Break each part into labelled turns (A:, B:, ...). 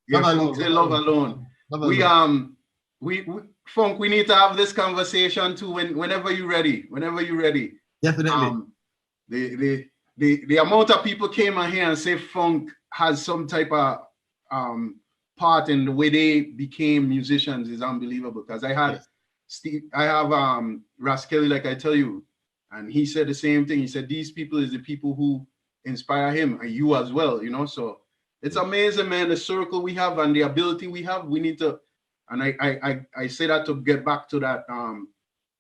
A: Yeah,
B: Love
A: Funk
B: alone.
A: say Love Alone.
B: Love
A: We
B: alone.
A: Funk, we need to have this conversation too whenever you're ready. Whenever you're ready.
B: Definitely.
A: The amount of people came on here and say Funk has some type of part in the way they became musicians is unbelievable. Because I had I have Ras Kelly, like I tell you, and he said the same thing. He said these people is the people who inspire him, and you as well, you know. So it's amazing, man, the circle we have and the ability we have. We need to, and I say that to get back to that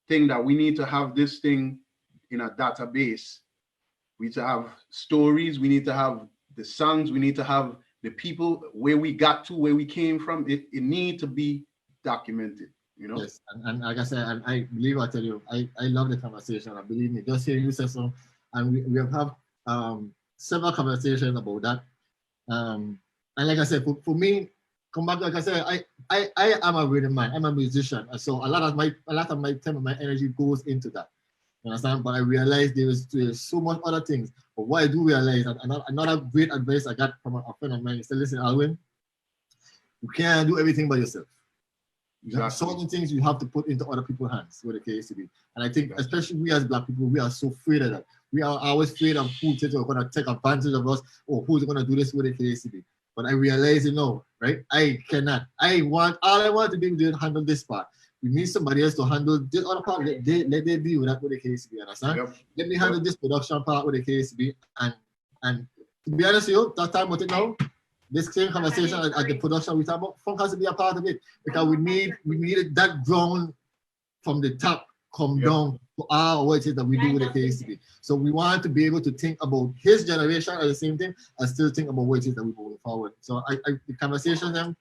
A: thing that we need to have this thing in a database. We need to have stories, we need to have the songs, we need to have the people, where we got to, where we came from. It need to be documented, you know.
B: Yes, and like I said, I believe I tell you, I love the conversation. I believe me, just hearing you say so, and we have several conversations about that. And like I said, for me, come back, like I said, I am a rhythm man. I'm a musician, and so a lot of my time and my energy goes into that. You understand? But I realized there's so much other things. But what I do realize, and another great advice I got from a friend of mine, he said, listen, Alwyn, you can't do everything by yourself. Exactly. Certain things you have to put into other people's hands, what the case to be. And I think, especially we as Black people, we are so afraid of that. We are always afraid of who's going to take advantage of us, or who's going to do this, what the case to be. But I realize, right? I cannot. All I want to be able to handle this part. We need somebody else to handle this other part. Let them deal with that, what the case to be. Understand? Yep. Let me handle this production part, what the case to be. And to be honest with you, that time with it now, this same conversation at the production we talk about, Funk has to be a part of it, because we need that ground from the top come down to what it is that we do with the case to be. So we want to be able to think about his generation at the same time and still think about what it is that we're moving forward. So the conversation them.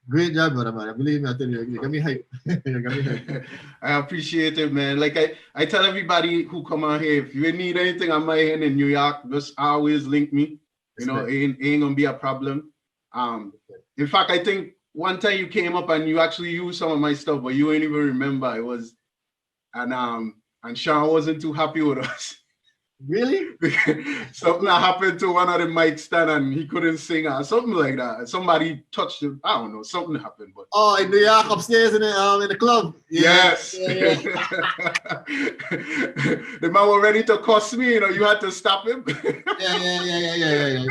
B: Great job, brother, man. Believe me, I tell you, you got me hype.
A: I appreciate it, man. Like I tell everybody who come out here, if you need anything on my end in New York, just always link me. You know, it ain't gonna be a problem. In fact, I think one time you came up and you actually used some of my stuff, but you ain't even remember it was, and Sean wasn't too happy with us.
B: Really?
A: Something that happened to one of the mic stand and he couldn't sing or something like that. Somebody touched him. I don't know. Something happened. But
B: in New York, upstairs in the club.
A: Yeah. Yes. Yeah. The man was ready to cuss me. You had to stop him. Yeah.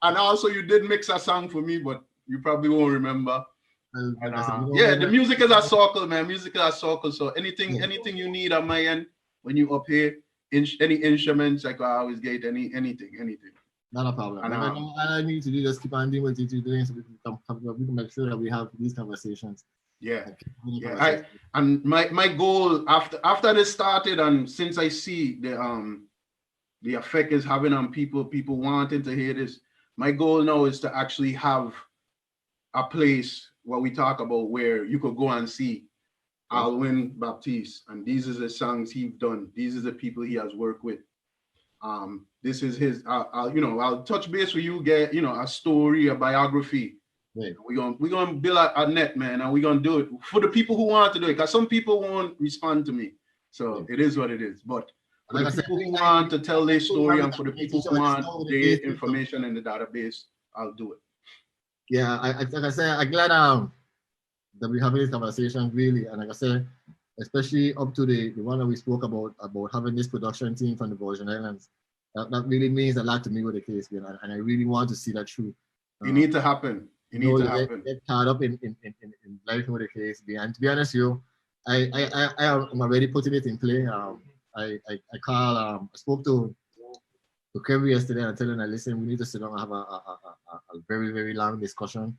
A: And also you did mix a song for me, but you probably won't remember. The music is a circle, man. Music is a circle. So anything you need on my end. When you up here, any instruments, I can always get anything.
B: Not a problem. And all I need to do is keep on doing what you're doing, so we can make sure that we have these conversations.
A: And my goal after this started, and since I see the effect is having on people wanting to hear this, my goal now is to actually have a place where we talk about where you could go and see Alwyn Baptiste, and these are the songs he's done. These are the people he has worked with. This is his. I'll touch base with you. Get a story, a biography.
B: Right.
A: We're gonna build a net, man, and we're gonna do it for the people who want to do it. Because some people won't respond to me, so it is what it is. But for the people who want to tell their story, and for the people who want the information in the database, I'll do it.
B: Yeah, like I said, I'm glad that we're having this conversation, really. And like I said, especially up to the one that we spoke about having this production team from the Virgin Islands. That really means a lot to me with the case, and I really want to see that through.
A: It needs to happen. It needs to happen.
B: Get caught up in life with the case. And to be honest with you, I am already putting it in play. I spoke to Kevin yesterday and telling her, listen, we need to sit down and have a very, very long discussion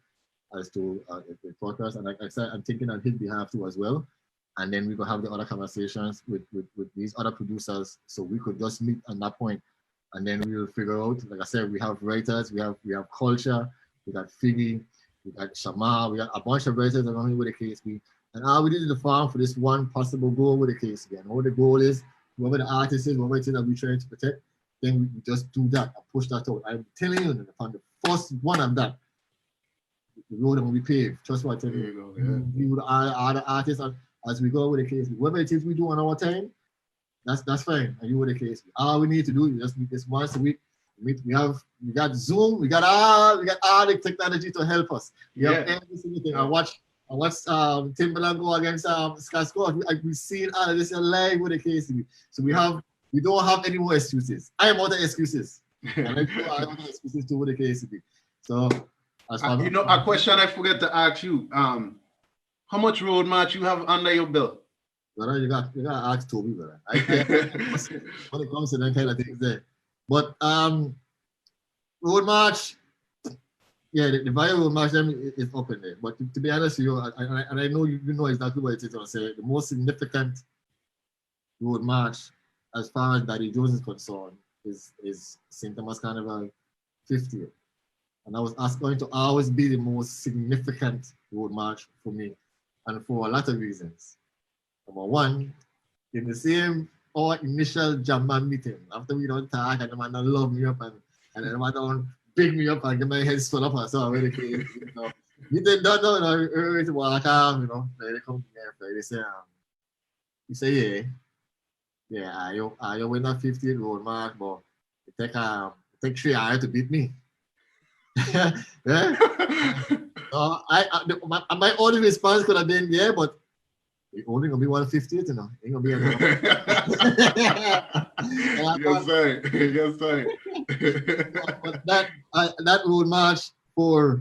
B: as to the podcast. And like I said, I'm thinking on his behalf too as well. And then we could have the other conversations with these other producers, so we could just meet on that point, and then we will figure out. Like I said, we have writers, we have Culture, we got Figgy, we got Shama, we got a bunch of writers around here with the KSB. And all we did is the farm for this one possible goal with the KSB. And what the goal is, whoever the artist is, whoever it is that we're trying to protect, then we just do that and push that out. I'm telling you, upon the first one of that, the road will be paved. Trust what I tell you. We would all the artists as we go with the case. Whatever it is we do on our time, that's fine. And you with the case. All we need to do is just meet this once a week. We got Zoom, we got all the technology to help us. We have every single thing. I watched Timberland go against Scott Scott. We've seen all of this live with the KCB. So we don't have any more excuses. I am out of excuses. And I have out of excuses too with the KCB. So
A: a question I forgot to ask you. How much road match you have under your belt?
B: Brother, you got to ask Toby, brother. When it comes to that kind of things there. But road march, yeah, the value road march them is up in there. But to be honest with you, and I know you know exactly what it is. I say the most significant road march, as far as Daddy Jones is concerned, is St. Thomas Carnival 50th, and I was going to always be the most significant road march for me, and for a lot of reasons. Number one, in the same our initial Jamman meeting, after we don't talk and the man don't love me up and the man don't pick me up and get my head swell up and so I really came, you know. You did not know, early to walk out, you know, they come to me and they say, yeah, you win that 50th road mark, but it take 3 hours to beat me. Yeah. So my only response could have been, yeah, but it's only gonna be 150th, you know. Ain't gonna be another.
A: Yes, sir.
B: But that road march for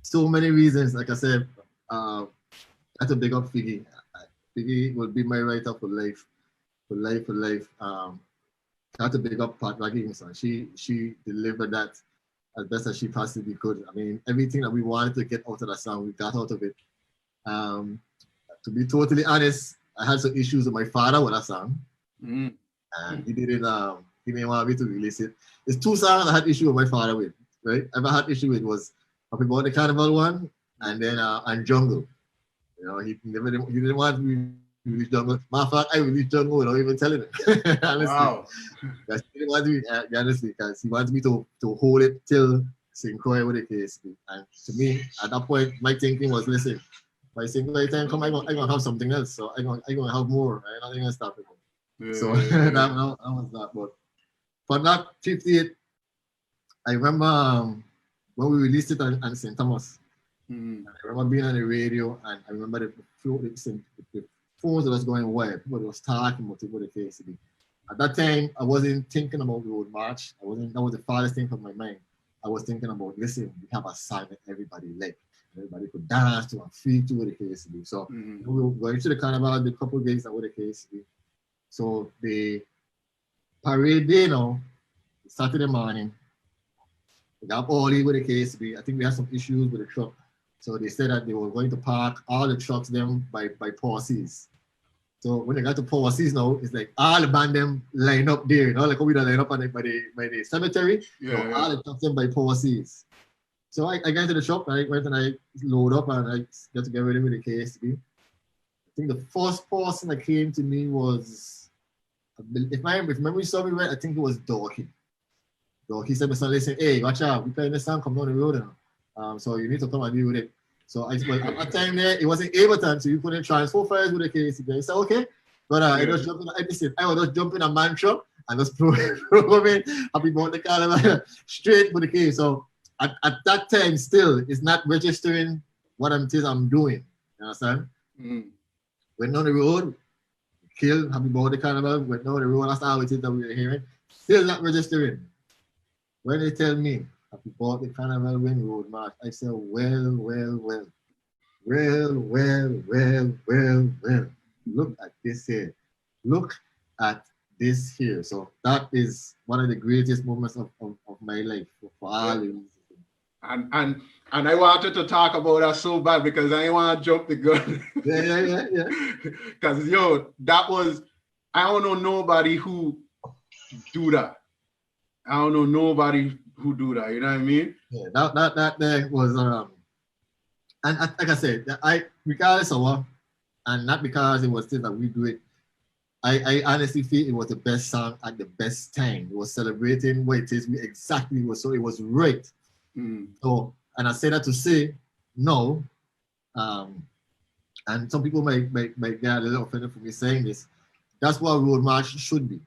B: so many reasons, like I said, that's a big up Figgy. Figgy will be my writer for life. For life. That's a big up Pat Ragginson. She delivered that as best as she possibly could. I mean, everything that we wanted to get out of that song, we got out of it. To be totally honest, I had some issues with my father with that song. And he didn't want me to release it. There's 2 songs I had issue with my father with, right? I've had issue with was Happy Birthday Carnival one and then and Jungle. You know, he didn't want me to release Jungle. Matter of fact, I released Jungle without even telling him. Honestly. Wow. Because he didn't want me, honestly, because he wanted me to hold it till St. Croix with the case. And to me, at that point, my thinking was, listen, by single time come, I'm gonna have something else. So I'm gonna have more. I'm not gonna stop it. Yeah. So that was that. But for that 50th, I remember when we released it on St. Thomas. I remember being on the radio, and I remember the phones that was going wild. People was talking about it with the KCB. At that time, I wasn't thinking about road march. That was the farthest thing from my mind. I was thinking about, listen, we have a song that everybody likes. Everybody could dance to and feel to with the KCB. So we were going to the carnival, the couple of days that were the KCB. So the parade day now, Saturday morning, we got all with the KCB. I think we had some issues with the truck. So they said that they were going to park all the trucks them by Porsees. So when they got to Porsees now, it's like all the band them line up there, you know, like we don't line up by the cemetery. Yeah, so all the trucks them by Porsees. So I got to the shop, I went and I load up and I got to get ready with the KSB. I think the first person that came to me was, if memory serves me right, I think it was Dorky. Dorky said, listen, hey, watch out, we playing this song, come down the road now. So you need to come and deal with it. So at that time there, it wasn't Ableton, so you couldn't transfer files with the KSB. I said, okay. But I was just jumping a man truck and just programming Happy Birthday Carnival straight with the K. So at that time, still, it's not registering what I'm doing. You understand? Went down the road, killed Happy Birthday Carnival, went down the road, that's how it is that we were hearing. Still not registering. When they tell me Happy Birthday Carnival win road march, I say, well. Look at this here. Look at this here. So that is one of the greatest moments of my life for all the reasons.
A: And I wanted to talk about that so bad because I want to jump the gun.
B: Yeah.
A: Because that was, I don't know nobody who do that. I don't know nobody who do that. You know what I mean?
B: Yeah, that there was and like I said, regardless of what, and not because it was things that we do it. I honestly feel it was the best song at the best time. It was celebrating what it is. It was right. So, and I say that to say no, and some people might get a little offended for me saying this. That's what road march should be.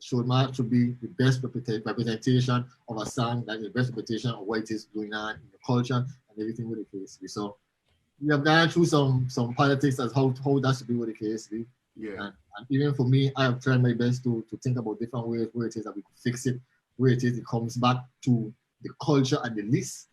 B: Showmatch should be the best representation of a song, that is the best representation of what is going on in the culture and everything with the case. So we have gone through some politics as how that should be with the case.
A: Yeah.
B: And even for me, I have tried my best to think about different ways where it is that we could fix it, where it is it comes back to the culture and the list,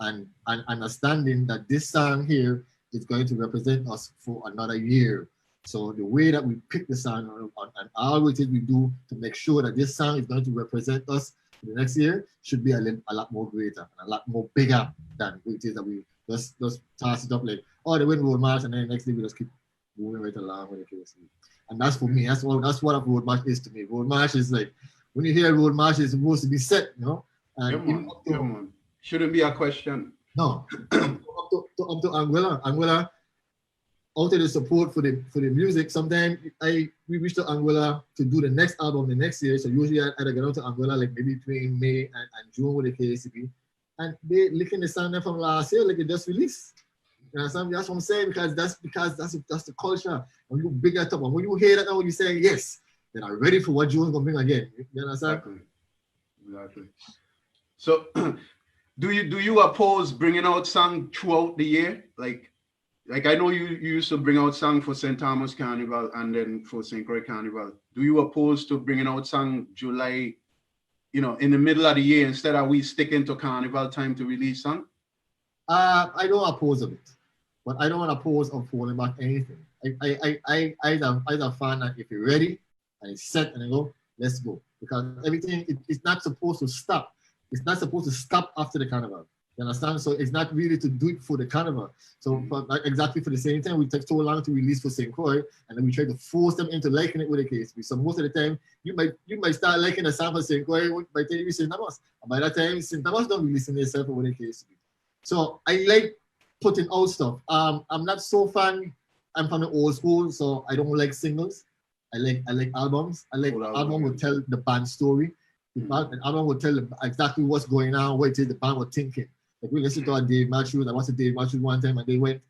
B: and understanding that this song here is going to represent us for another year. So the way that we pick the song and all it is we do to make sure that this song is going to represent us for the next year should be a lot more greater and a lot more bigger than what it is that we just toss it up like, oh, they win Road March, and then the next day we just keep moving right along with the case. And that's for me. That's what a Road March is to me. Road March is like, when you hear Road March, it's supposed to be set, you know. And
A: shouldn't be a question.
B: No, up to Anguilla, out of the support for the music. Sometimes we reach to Anguilla to do the next album the next year. So usually I either get out to Anguilla like maybe between May and June with the KCB, and they licking the sound from last year like it just released. You know, that's what I'm saying, because that's the culture. When you big that up, and when you hear that now, you say yes, then I'm ready for what June's gonna bring again. You understand?
A: Exactly. So, do you oppose bringing out song throughout the year? Like I know you used to bring out song for St. Thomas Carnival and then for St. Croix Carnival. Do you oppose to bringing out song July, you know, in the middle of the year instead of we sticking to Carnival time to release song?
B: I don't oppose of it, but I don't oppose of falling back anything. I a fan that if you're ready and it's set and you go, let's go, because everything it's not supposed to stop. It's not supposed to stop after the Carnival. You understand? So it's not really to do it for the Carnival. So exactly for the same time, we take so long to release for St. Croix, and then we try to force them into liking it with the case. So most of the time, you might start liking a song for St. Croix by telling you St. Thomas. And by that time, St. Thomas don't release themselves with the case. So I like putting out stuff. I'm not so fan. I'm from the old school, so I don't like singles. I like albums. I like album will tell the band story. An album will tell exactly what's going on, what it is the band was thinking. Like we listened to a Dave Matthews. I watched a Dave Matthews one time, and they went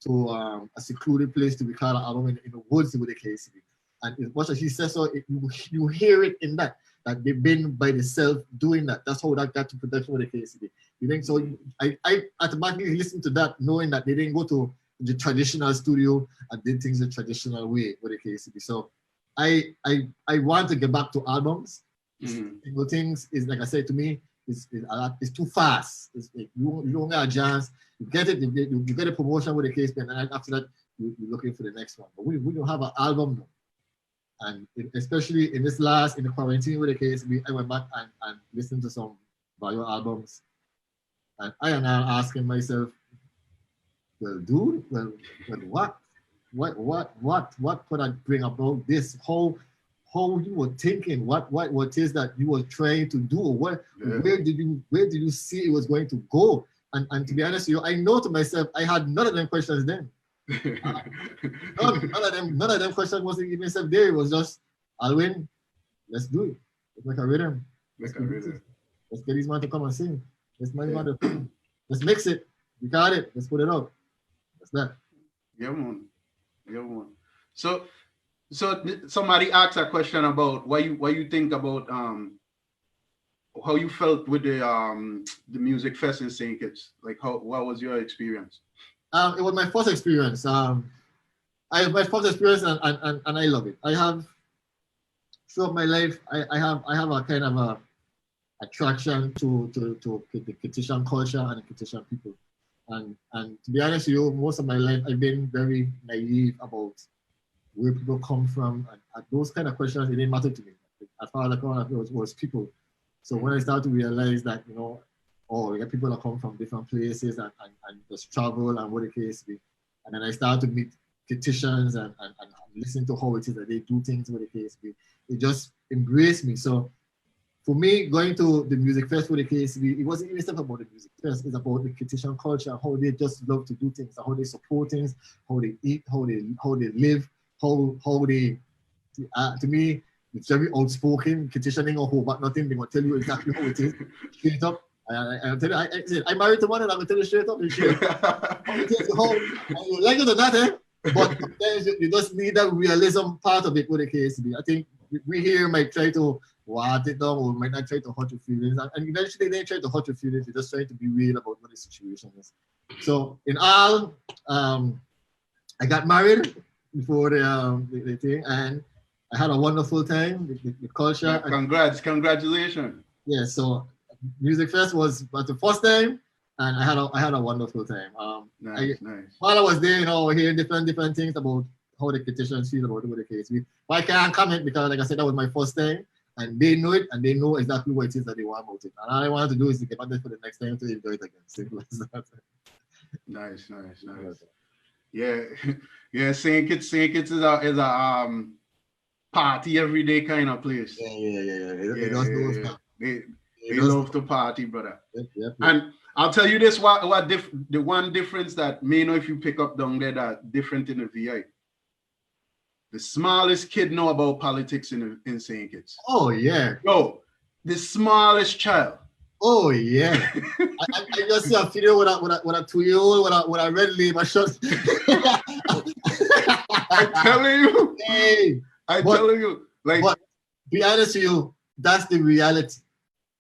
B: to a secluded place to record an album in the woods with the KCB. And as much as he says so, you hear it in that they've been by themselves doing that. That's how that got to production with the KCB. You think so? I automatically listen to that, knowing that they didn't go to the traditional studio and did things the traditional way with the KCB. So I want to get back to albums. Single things is, like I said, to me, it's too fast. You don't get a chance. You get it, you get a promotion with the case, and then after that, you're looking for the next one. But we don't have an album now. And especially in the quarantine with the case, I went back and listened to some bio albums. And I am now asking myself, well, dude, what could I bring about this? How you were thinking, what is that you were trying to do? Where did you see it was going to go? And to be honest with you, I know to myself, I had none of them questions then. None of them questions wasn't even myself there. It was just, I'll win. Let's do it. Let's make a rhythm. Let's get these man to come and sing. Let's mix it. We got it. Let's put it up. That's that.
A: Yeah, man. So somebody asked a question about what you think about how you felt with the music fest in St. Kitts. Like what was your experience?
B: It was my first experience. And I love it. I have throughout my life I have a kind of a attraction to the Kittitian culture and the Kittitian people. And to be honest with you, most of my life I've been very naive about where people come from, and those kind of questions, it didn't matter to me. As far as it was people. So when I started to realize that, you know, we got people that come from different places and just travel and what the case be, and then I started to meet Kittitians and listen to how it is that they do things with the case be. It just embraced me. So for me, going to the music fest with the KCB, it wasn't even stuff about the music fest. It's about the Kittitian culture, how they just love to do things, how they support things, how they eat, how they live, how they, to me, it's very outspoken. Kittitianing or who, but nothing. They will tell you exactly how it is. Straight up. I tell you, I married to one and I will tell you straight up. How it is, how you like it or not, eh? But sometimes you just need that realism part of it with the KCB. I think we here might try to what it down or might not try to hurt your feelings. And eventually they try to hurt your feelings. They just try to be real about what the situation is. So in all, I got married before the thing, and I had a wonderful time with the culture.
A: Congratulations.
B: Yeah, so Music Fest was the first time, and I had a wonderful time.
A: Nice.
B: While I was there, hearing different things about how the petitions feel about the case. But I can't comment because, like I said, that was my first time, and they know it, and they know exactly what it is that they want about it. And all I wanted to do is to get back there for the next time to enjoy it again. Simple as that.
A: Nice. Yeah. St. Kitts is a party every day kind of place.
B: Yeah. It does go with that.
A: They love to party, brother.
B: Yep.
A: And I'll tell you this: the one difference that may know if you pick up down there that different in the VI. The smallest kid know about politics in St. Kitts.
B: Oh yeah.
A: Yo, the smallest child.
B: Oh yeah. I just see a video with a 2-year-old with a red label shirt.
A: I'm telling you.
B: Hey.
A: Telling you. Like,
B: but be honest with you, that's the reality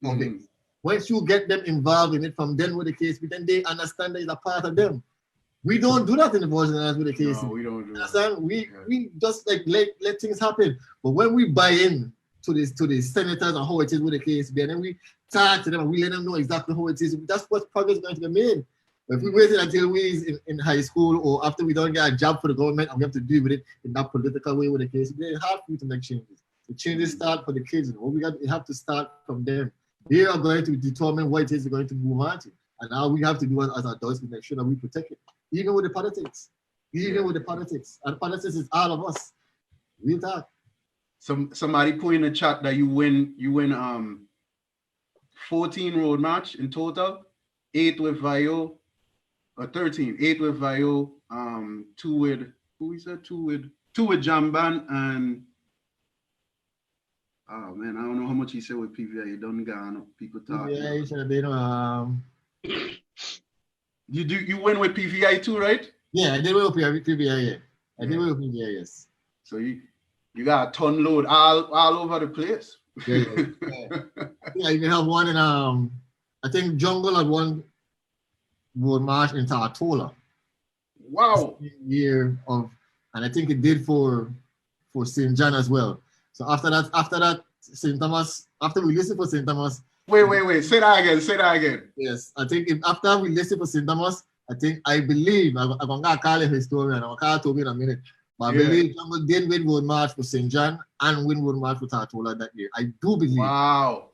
B: of it. Once you get them involved in it from then with the case, then they understand that it's a part of them. We don't do that in the Virgin Islands with the case.
A: No, we don't do
B: that. We just like let things happen. But when we buy in to the senators and how it is with the case, then we talk to them and we let them know exactly how it is. That's what progress is going to be made. But if we wait until we in high school or after we don't get a job for the government and we have to deal with it in that political way with the case, it's hard for you to make changes. The changes start for the kids. We have to start from them. They are going to determine what it is they're going to move on to. And now we have to do as adults to make sure that we protect it. Even with the politics. And politics is all of us. Real talk.
A: Somebody put in the chat that you win 14 road match in total, 8 with Vio, or 13, 8 with Vio, 2 with Jamban, and oh man, I don't know how much he said with PVI. You don't got people talking.
B: Yeah, he should have been
A: You win with PVI too, right?
B: Yeah, I did win with PVI, yeah. I did win with PVI, yes.
A: So you got a ton load all over the place.
B: Yeah. Yeah, you can have one in I think Jungle had one road march in Tartola.
A: Wow.
B: And I think it did for St. John as well. So after that, St. Thomas, after we listed for St. Thomas.
A: Wait. Say that again.
B: Yes. I think after we listed for St. Thomas, I believe, I'm going to call him historian, I'm going to call Toby in a minute. But I believe Jungle did win road march for St. John and win road march for Tartola that year. I do believe.
A: Wow.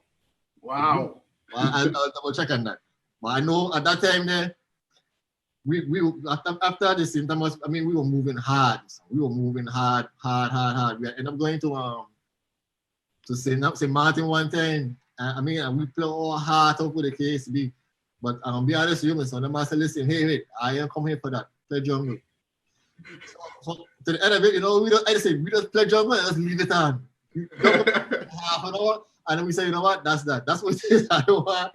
B: I'll double check on that. But I know at that time there, we after the St. Thomas, we were moving hard. We were moving hard. We ended up going to St. Martin one time. We play all hard over the KSB. But I'm gonna be honest with you, my son, the master listen, hey, I am come here for that. Play jungle. So to the end of it, we just play jungle and just leave it on. Half an hour, and then we say, you know what, that's that. That's what it is. I don't want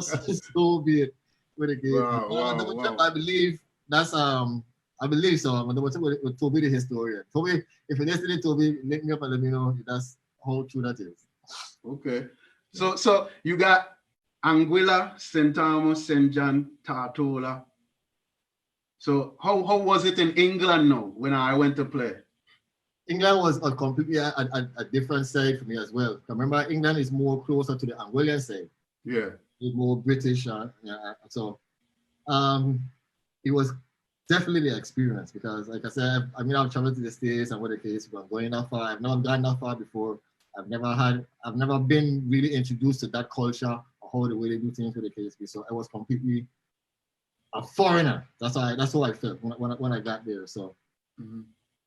B: so be it with the game. Wow. I believe that's I believe so. I'm gonna check with Toby the historian. Toby, if you're listening, Toby, link me up and let me know if that's how true that is.
A: Okay. So you got Anguilla, St. Thomas, St. John, Tartola. So how was it in England now when I went to play?
B: England was a completely a different side for me as well. Remember, England is more closer to the Anguillan side.
A: Yeah.
B: It's more British. So it was definitely the experience because, like I said, I've traveled to the States and what the case, but I'm going that far. I've not gone that far before. I've never been really introduced to that culture or how the way they do things with the KSB. So I was completely a foreigner. That's how I felt when I got there. So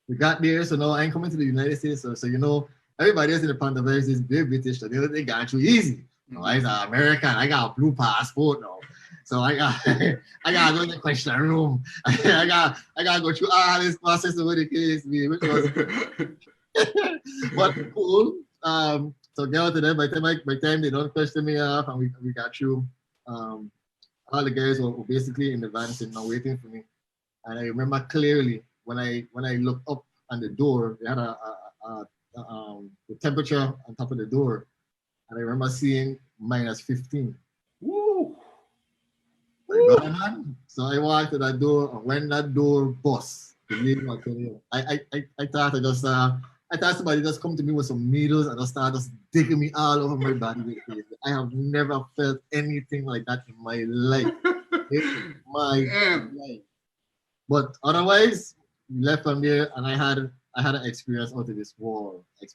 B: we got there. So now I'm coming to the United States. So everybody else in the Pantaverse is very British. So they got through easy. I'm an American. I got a blue passport now. So I gotta go in the question room. I gotta go through all this process of what the KSB, which was but cool. So get out to them. By the time they don't question me off, and we got through. All the guys were basically in the van sitting and waiting for me. And I remember clearly when I looked up on the door, they had a the temperature on top of the door, and I remember seeing -15.
A: Woo!
B: Right, man. So I walked to that door, and when that door bust, believe me, I tell you, I thought I thought somebody just come to me with some needles and just started just digging me all over my body. I have never felt anything like that in my life. In my life. But otherwise, we left from there, and I had an experience out of this world. And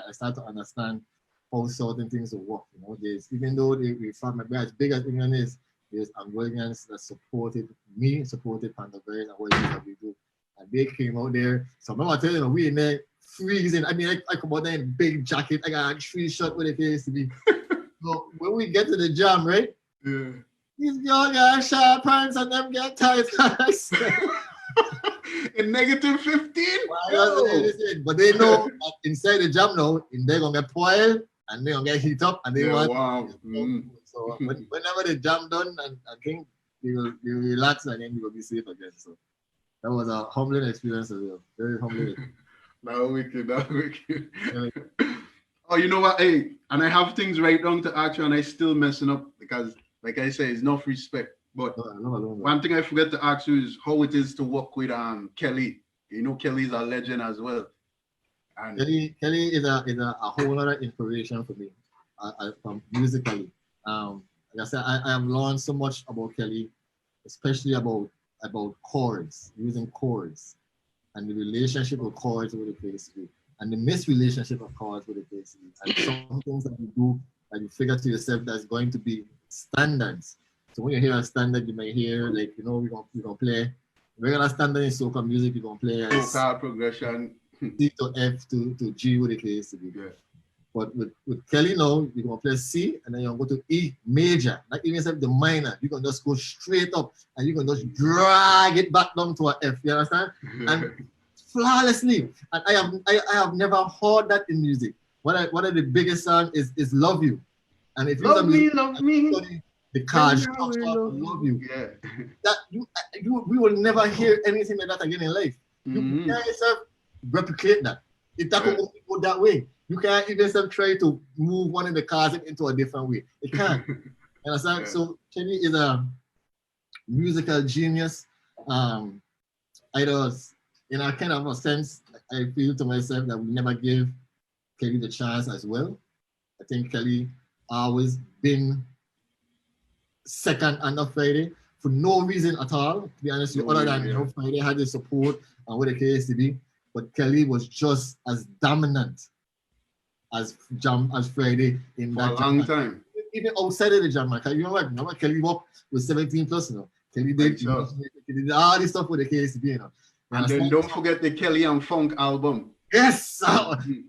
B: I started to understand how certain things will work. You know, even though we found maybe as big as England is, there's Angolians that supported Panda Bears and what it is that we do. And they came out there. So I'm not telling you, we in there freezing. I mean, I come out there in big jacket. I got a 3-shot with it used to be. So when we get to the jam, right?
A: Yeah.
B: These young got sharp pants and them get tight.
A: In -15?
B: But they know that inside the jam now, they're gonna get spoiled and they're gonna get heat up and they want.
A: Wow.
B: So whenever the jam done, and I think they will relax and then you will be safe again. So that was a humbling experience as well. Very humbling.
A: Now wicked. Oh, you know what? Hey, and I have things right down to ask you, and I still messing up because, like I say, it's enough respect. But one thing I forget to ask you is how it is to work with Kelly. You know, Kelly's a legend as well. And
B: Kelly is a whole other inspiration for me, musically. Like I said, I have learned so much about Kelly, especially about chords, using chords, and the relationship of chords with the place, and the misrelationship of chords with the place, and some things that you do that you figure to yourself that's going to be standards. So when you hear a standard, you may hear like, you know, we're gonna play regular standard in soca music. We're gonna play
A: soca progression,
B: C to F to G with the case to be.
A: Yeah.
B: But with Kelly now, you're gonna play C and then you're gonna go to E major, not even the minor. You can just go straight up and you can just drag it back down to a F. You understand? And flawlessly. And I have never heard that in music. One of the biggest songs is "Love You," and if
A: love me.
B: The cards love you.
A: Yeah.
B: That we will never hear anything like that again in life. You can't yourself replicate that. It doesn't go that way. You can't even try to move one of the cards into a different way. It can't. Understand? Yeah. So Kenny is a musical genius. In a kind of a sense, I feel to myself that we never give Kelly the chance as well. I think Kelly always been second under Friday for no reason at all, to be honest with you, other than Friday had the support and what the case to be. But Kelly was just as dominant as Friday in
A: for that a long time.
B: Even outside of the jam, man. You know what? Remember Kelly walked with 17 plus, you know. Kelly did all this stuff with the case to be, you know.
A: And then don't forget the Kelly and Funk album.
B: Yes.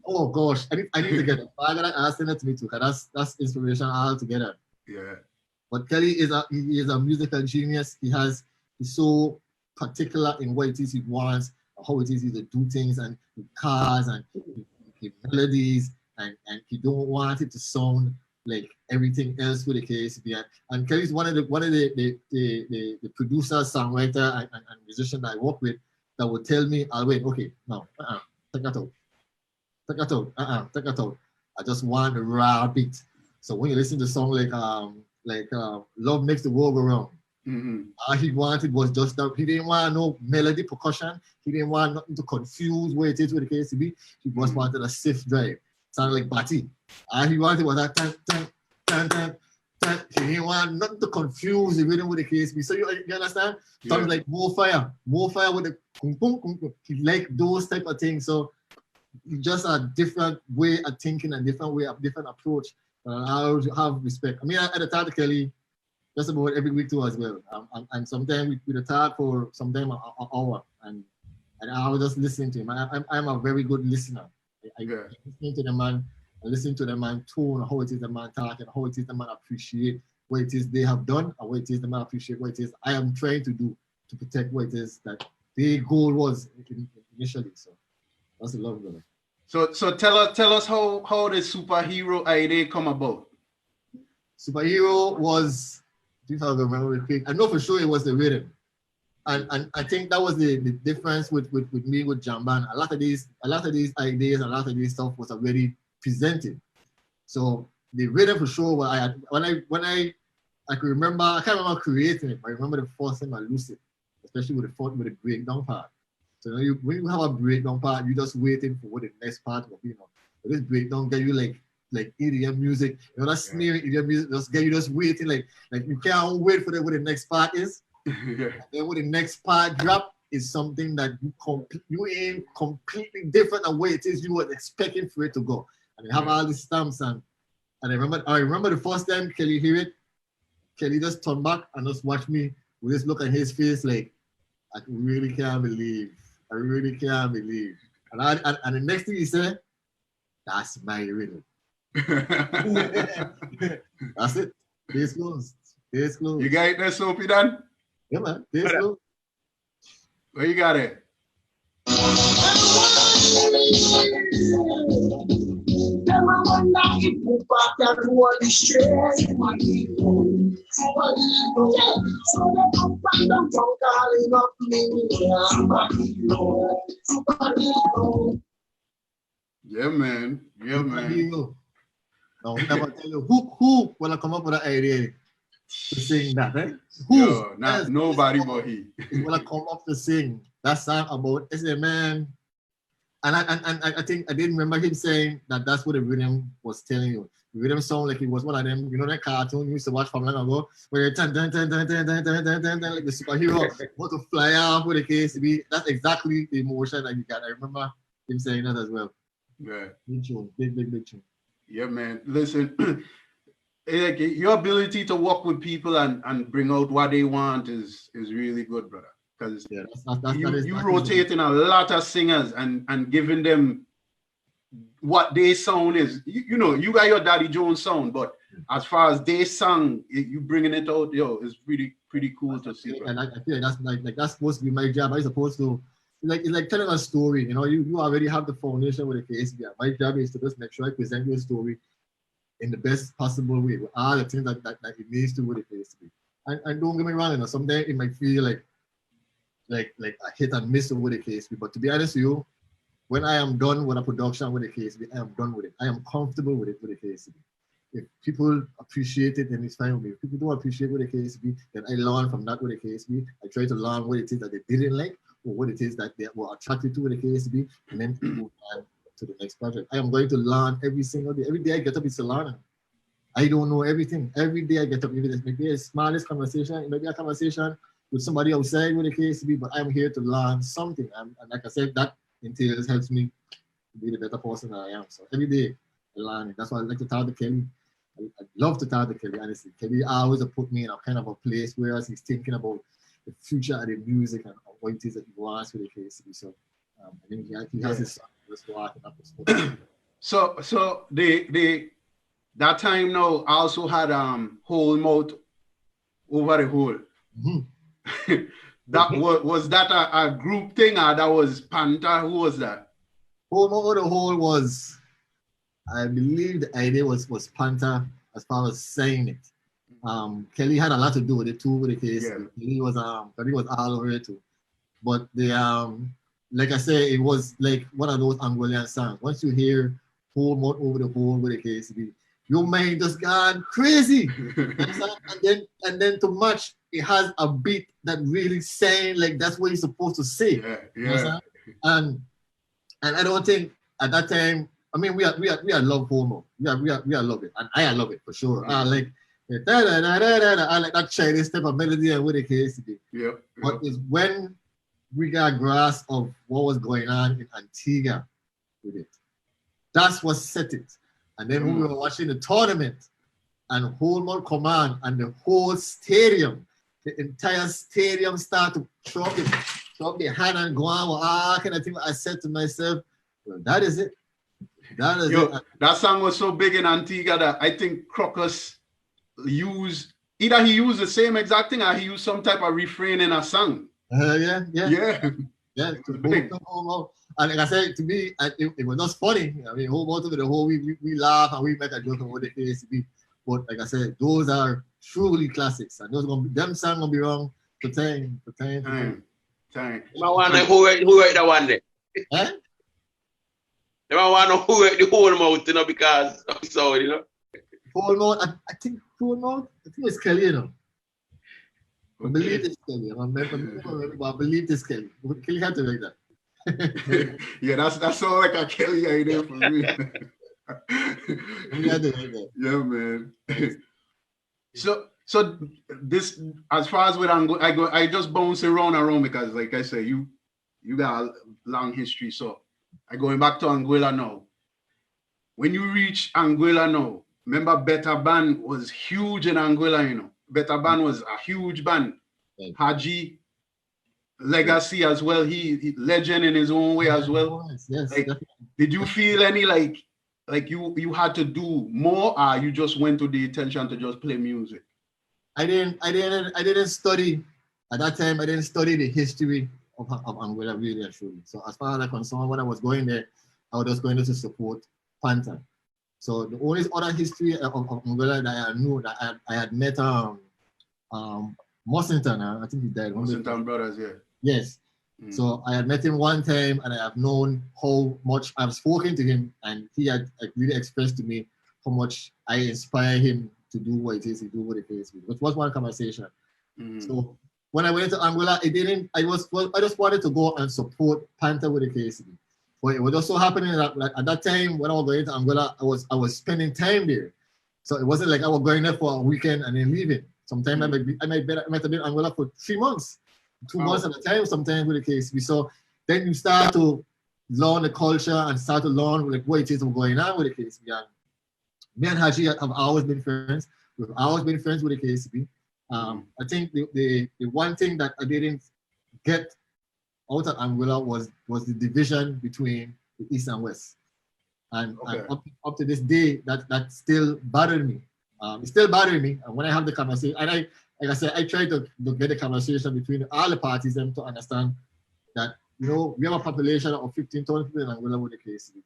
B: Oh gosh, I need to get it. I gotta ask it to me too, because that's inspiration all together.
A: Yeah.
B: But Kelly is a musical genius. He's so particular in what it is he wants, how it is he to do things, and with cars and with melodies, and he don't want it to sound like everything else with the case. And Kelly's one of the producer, songwriter, and musician that I work with that would tell me, I'll wait, okay, no, take that out. I just want a raw beat. So when you listen to a song like Love Makes the World Go Round, all he wanted was just that. He didn't want no melody percussion. He didn't want nothing to confuse where it is with the case to be. He just wanted a stiff drive. Sounded like Batty. All he wanted was that tan. He didn't want nothing to confuse the rhythm with the case to be. So you understand? Sounds like more fire with the kum kum. He like those type of things. So just a different way of thinking and different approach. I have respect. I mean, I had a talk to Kelly just about every week too as well. And sometimes we talk for sometimes an hour, and I was just listening to him. I'm a very good listener. I listen to the man, I listen to the man tone, how it is the man talking, how it is the man appreciate what it is they have done, and what it is the man appreciate what it is I am trying to do to protect what it is that their goal was initially. So that's a love, brother.
A: So tell us how the superhero idea come about.
B: Superhero was, I know for sure it was the rhythm. And I think that was the difference with me with Jamban. A lot of these ideas, a lot of these stuff was already presented. So the rhythm for sure. I can remember, I can't remember creating it, but I remember the first time I loosed it, especially with the breakdown part. So when you have a breakdown part, you're just waiting for what the next part will be. You know, but this breakdown get you like EDM music, you know, that sneering EDM music just get you just waiting, like you can't wait for what the next part is.
A: Yeah.
B: Then when the next part drop is something that you aim completely different than where it is you were expecting for it to go. And you have all these stamps and I remember the first time Kelly hear it, Kelly just turned back and just watched me with this look on his face like, I really can't believe. I really can't believe. And the next thing he said, that's my rhythm. That's it. Case closed. Case closed.
A: You got it there, Soapy Dan?
B: Yeah, man. Case closed.
A: Where you got it? Yeah, man. Yeah, man.
B: Now, never tell you who will come up with an idea to sing that, right? Who?
A: Yo, not nobody but he.
B: Will come up to sing that song about it's a man. And I think I didn't remember him saying that that's what the rhythm was telling you. The rhythm sound like it was one of them, you know, that cartoon you used to watch from long ago, where you're like the superhero want to fly off with the case to be. That's exactly the emotion that you got. I remember him saying that as well.
A: Yeah.
B: Big tune, big tune.
A: Yeah, man. Listen, like your ability to work with people and bring out what they want is really good, brother. Because you rotating a lot of singers and giving them what their sound is. You know, you got your Daddy Jones sound, but as far as their song, you bringing it out, yo, it's pretty cool to see.
B: And I feel like that's supposed to be my job. I'm supposed to it's like telling a story. You know, you already have the foundation with the KSB. My job is to just make sure I present your story in the best possible way with all the things that it needs to with the KSB. And don't get me wrong, you know, sometimes it might feel like a hit and miss with the KSB. But to be honest with you, when I am done with a production with the KSB, I am done with it. I am comfortable with it with the KSB. If people appreciate it, then it's fine with me. If people don't appreciate with the KSB, then I learn from that with the KSB. I try to learn what it is that they didn't like or what it is that they were attracted to with the KSB, and then move on to the next project. I am going to learn every single day. Every day I get up, it's a learning. I don't know everything. Every day I get up, even maybe a smallest conversation, maybe a conversation with somebody outside with the KSB, but I'm here to learn something. And like I said, that entails helps me to be the better person that I am. So every day I learn. That's why I like to talk to Kelly. I love to talk to Kelly, honestly. Kelly always put me in a kind of a place where he's thinking about the future of the music and what it is that he wants with the KSB. So I think he has his son just walking up his foot.
A: So that time now also had Whole Mouth Over the Hole.
B: Mm-hmm.
A: That was that a group thing or that was Panther? Who was that?
B: Whole Mouth Over the Hole was, I believe the idea was Panther as far as saying it. Kelly had a lot to do with it too with the case. Yeah. He was all over it too. But the like I say, it was like one of those Angolan songs. Once you hear Whole Mouth Over the Hole with the case, your mind just gone crazy. and then to match, it has a beat that really saying like that's what you're supposed to say.
A: Yeah.
B: And I don't think at that time, I mean we are love Whole Mouth. We are love it. And I love it for sure. I like that Chinese type of melody and what the case to be.
A: Yeah.
B: But it's when we got a grasp of what was going on in Antigua with it. That's what set it. And then when we were watching the tournament and Whole Mouth Command and the whole stadium, the entire stadium started to throw up their hand and go on with all kind of things. I said to myself, well, that is it. That is it.
A: That song was so big in Antigua that I think Crocus used the same exact thing or he used some type of refrain in a song.
B: Yeah.
A: To
B: both and like I said, to me, it was just funny. I mean, Whole Mouth Over the Hole, we laugh and we make a joke about the KSB. But like I said, those are truly classics, and them songs gonna be wrong
A: Time.
C: I want to know who write that one there.
B: Eh?
C: I want to know who write the whole mouth, you know, because of so, you know.
B: Whole mouth, I think whole mouth, I think it's Kelly, you know. I believe it's Kelly. I believe it's Kelly. Kelly had to write that.
A: Yeah, that sounds like a Kelly idea for me.
B: Kelly had to write that.
A: Yeah, man. So this, as far as with Angola, I just bounce around because, like I said, you got a long history. So I going back to Angola now. When you reach Angola now, remember Better Band was huge in Angola, you know. Better Band was a huge band.
B: Right.
A: Haji, legacy as well. He legend in his own way as well.
B: Yes,
A: Like,
B: definitely.
A: did you feel any like you had to do more, or you just went to the intention to just play music?
B: I didn't study at that time. I didn't study the history of Angola really and truly. So as far as I'm concerned, when I was going there, I was just going there to support Panther. So the only other history of Angola that I knew that I had met Mossington. I think he died.
A: Mossington brothers, yeah.
B: Yes.
A: Mm.
B: So I had met him one time, and I have known how much I've spoken to him, and he had really expressed to me how much I inspire him to do what it is he do with the case, which was one conversation.
A: Mm.
B: So when I went to Angola, I just wanted to go and support Panther with the KCB. But it was also happening that at that time when I was going to Angola, I was spending time there. So it wasn't like I was going there for a weekend and then leaving. Sometimes I might have been in Angola for 3 months, 2 months at a time, sometimes with the KCB. So then you start to learn the culture and start to learn like what it is going on with the KCB. And me and Haji have always been friends. We've always been friends with the KCB. I think the one thing that I didn't get out of Angola was the division between the East and West. And up to this day, that still bothered me. It still bothering me. And when I have the conversation, and like I said, I try to get the conversation between all the parties and to understand that, you know, we have a population of 15,000 people in Angola with the KCB.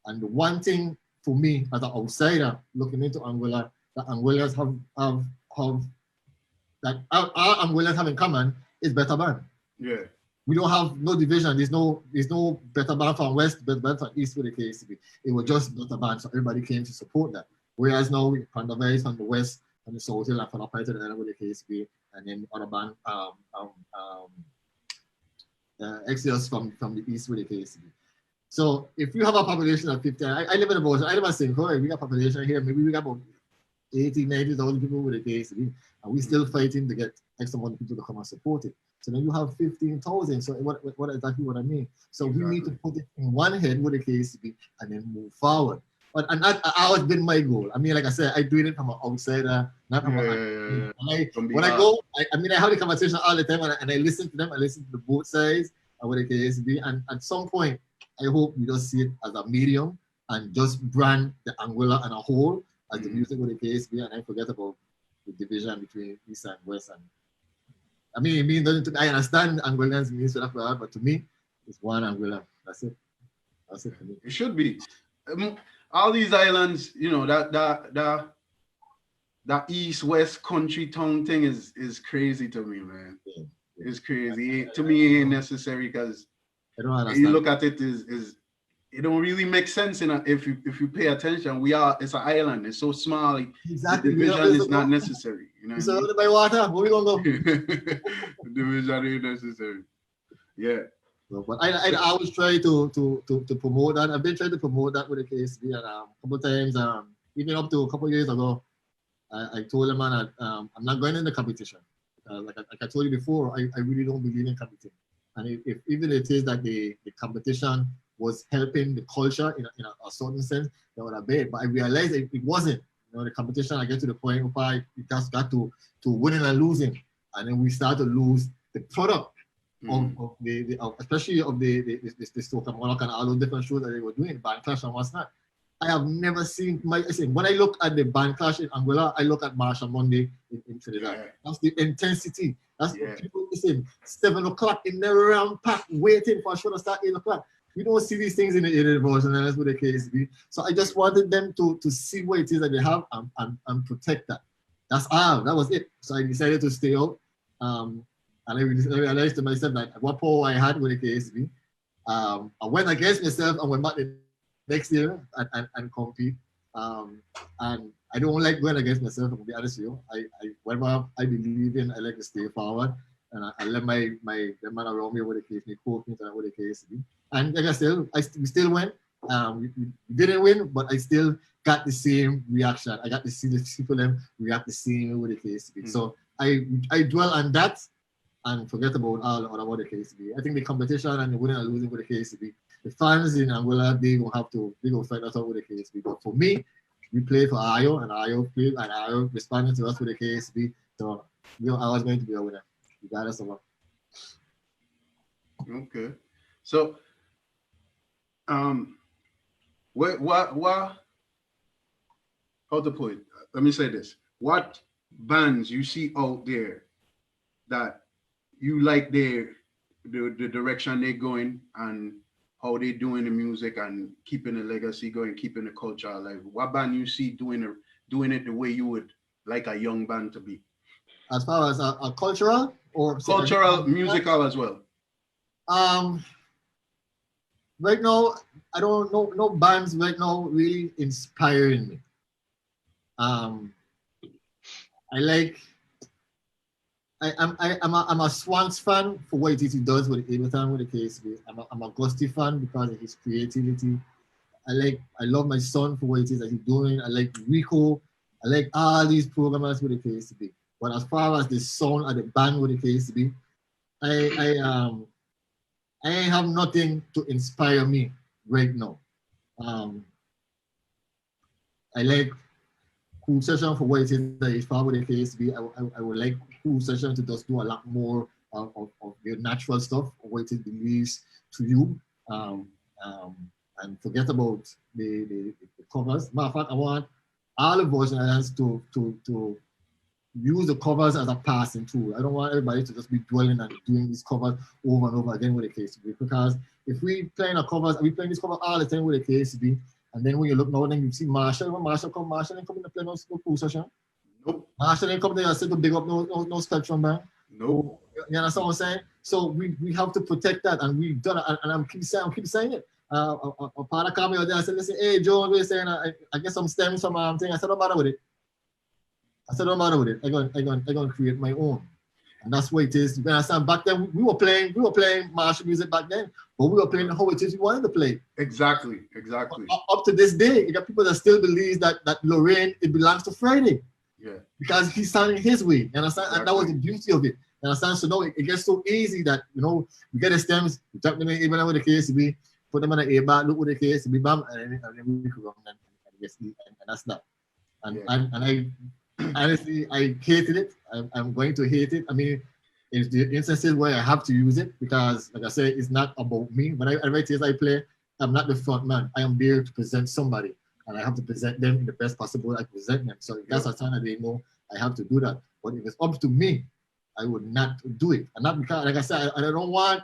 B: And the one thing for me as an outsider looking into Angola, that Angolans have that all Angolans have in common is Better Band.
A: Yeah.
B: We don't have no division. There's no Better Band from West, Better Band from East with the KCB. It was just Better Band, so everybody came to support that. Whereas now we Pandavais from the West and the South Hill and from up to the end with the KCB, and then other band Exodus from the East with the KCB. So if you have a population of 50, I live in the bush, I live in St. Croix, we got population here, maybe we got about 80, 90,000 people with the KCB, and we're still fighting to get X amount of people to come and support it. So then you have 15,000. So what exactly what I mean? So we need to put it in one head with the KCB and then move forward. But and that always been my goal. I mean, like I said, I do it from an outsider, not from when I go, I have the conversation all the time, and I listen to them. I listen to the both sides of what the KCB, and at some point, I hope we just see it as a medium and just brand the Angola and a whole as the music with the KCB, and I forget about the division between East and West. And I mean, I understand Angolans means that, but to me, it's one Angola. That's it. That's it for me.
A: It should be. All these islands, you know, that East-West country town thing is crazy to me, man.
B: Yeah.
A: It's crazy. To me, it ain't necessary because you look at it is it don't really make sense if you pay attention. It's an island. It's so small.
B: Exactly.
A: The division is not necessary. You know.
B: So by water, where we gonna go?
A: Division ain't necessary. Yeah.
B: So, but I always try to promote that. I've been trying to promote that with the KCB, and a couple of times, even up to a couple of years ago, I told them, man, I'm not going in the competition. Like I told you before, I really don't believe in competing. And if even it is that the competition was helping the culture in a certain sense, that would have been. But I realized it wasn't. You know, the competition, I get to the point where it just got to winning and losing, and then we start to lose the product. Of the especially of the Soca Monarch and all those different shows that they were doing, Band Clash and what's not. I have never seen when I look at the Band Clash in Angola, I look at Marshall Monday in Trinidad. Yeah. That's the intensity. That's what people listen. 7 o'clock in the round pack, waiting for a show to start 8 o'clock. We don't see these things in the devotion, and that's what the case be. So I just wanted them to see what it is that they have and protect that. That's all. That was it. So I decided to stay out. And I realized to myself that what power I had with the KSB. I went against myself and went back the next year and compete. And I don't like going against myself, to be honest with you. Whatever I believe in, I like to stay forward. And I let the man around me with the case, me coach me with the case. And like I said, we still went. We didn't win, but I still got the same reaction. I got to see the people them react the same with the case. So I dwell on that and forget about all about the KCB. I think the competition and the winning and losing with the KCB, the fans in Angola, they will fight us out with the KCB. But for me, we played for Ayo, and Ayo played, and Ayo responded to us with the KCB. So I was going to be a winner, regardless of what.
A: Okay. So what how to put it? Let me say this. What bands you see out there that you like the direction they're going and how they doing the music and keeping the legacy going, keeping the culture alive? What band you see doing it the way you would like a young band to be?
B: As far as a cultural or
A: musical as well.
B: Right now, I don't know no bands right now really inspiring me. I'm a Swans fan for what it is he does with Ableton with the KSB. I'm a Gusty fan because of his creativity. I love my son for what it is that he's doing. I like Rico. I like all these programmers with the KSB. But as far as the sound of the band with the KSB, I have nothing to inspire me right now. I like Cool Session for what it is that is far with the KSB. I would like Cool Session to just do a lot more of your natural stuff, of what it believes to you, and forget about the covers. Matter of fact, I want all the voice engineers to use the covers as a passing tool. I don't want everybody to just be dwelling and doing these covers over and over again with the KSB, because if we playing these covers all the time with the KSB, and then when you look now, then you see Marshall. When Marshall didn't come in to play no Cool Session.
A: Nope.
B: Marshall didn't come there and say to big up no Spectrum band.
A: Nope.
B: You understand what I'm saying? So we have to protect that, and we've done it. And I'm keep saying it. A part of coming out there and said, listen, hey Joe, we're saying I get some stems from thing. I said, don't bother with it. I'm gonna create my own. And that's what it is. You understand? Back then we were playing Marshall music back then, but we were playing how it is we wanted to play.
A: Exactly.
B: Up to this day, you got people that still believe that Lorraine, it belongs to Friday.
A: Yeah.
B: Because he's sounding his way. You understand? Exactly. And that was the beauty of it. You understand? So now it gets so easy that we get the stems, we drop them in even with the KSB, put them in an A-bar, look with the KSB, bam, and then we could run and that's that. And I honestly, I hated it. I'm going to hate it. I mean, in the instances where I have to use it, because, like I said, it's not about me. When I write I play, I'm not the front man. I am there to present somebody, and I have to present them in the best possible way I present them. So that's a time that they know I have to do that. But if it's up to me, I would not do it. And not because, like I said, I don't want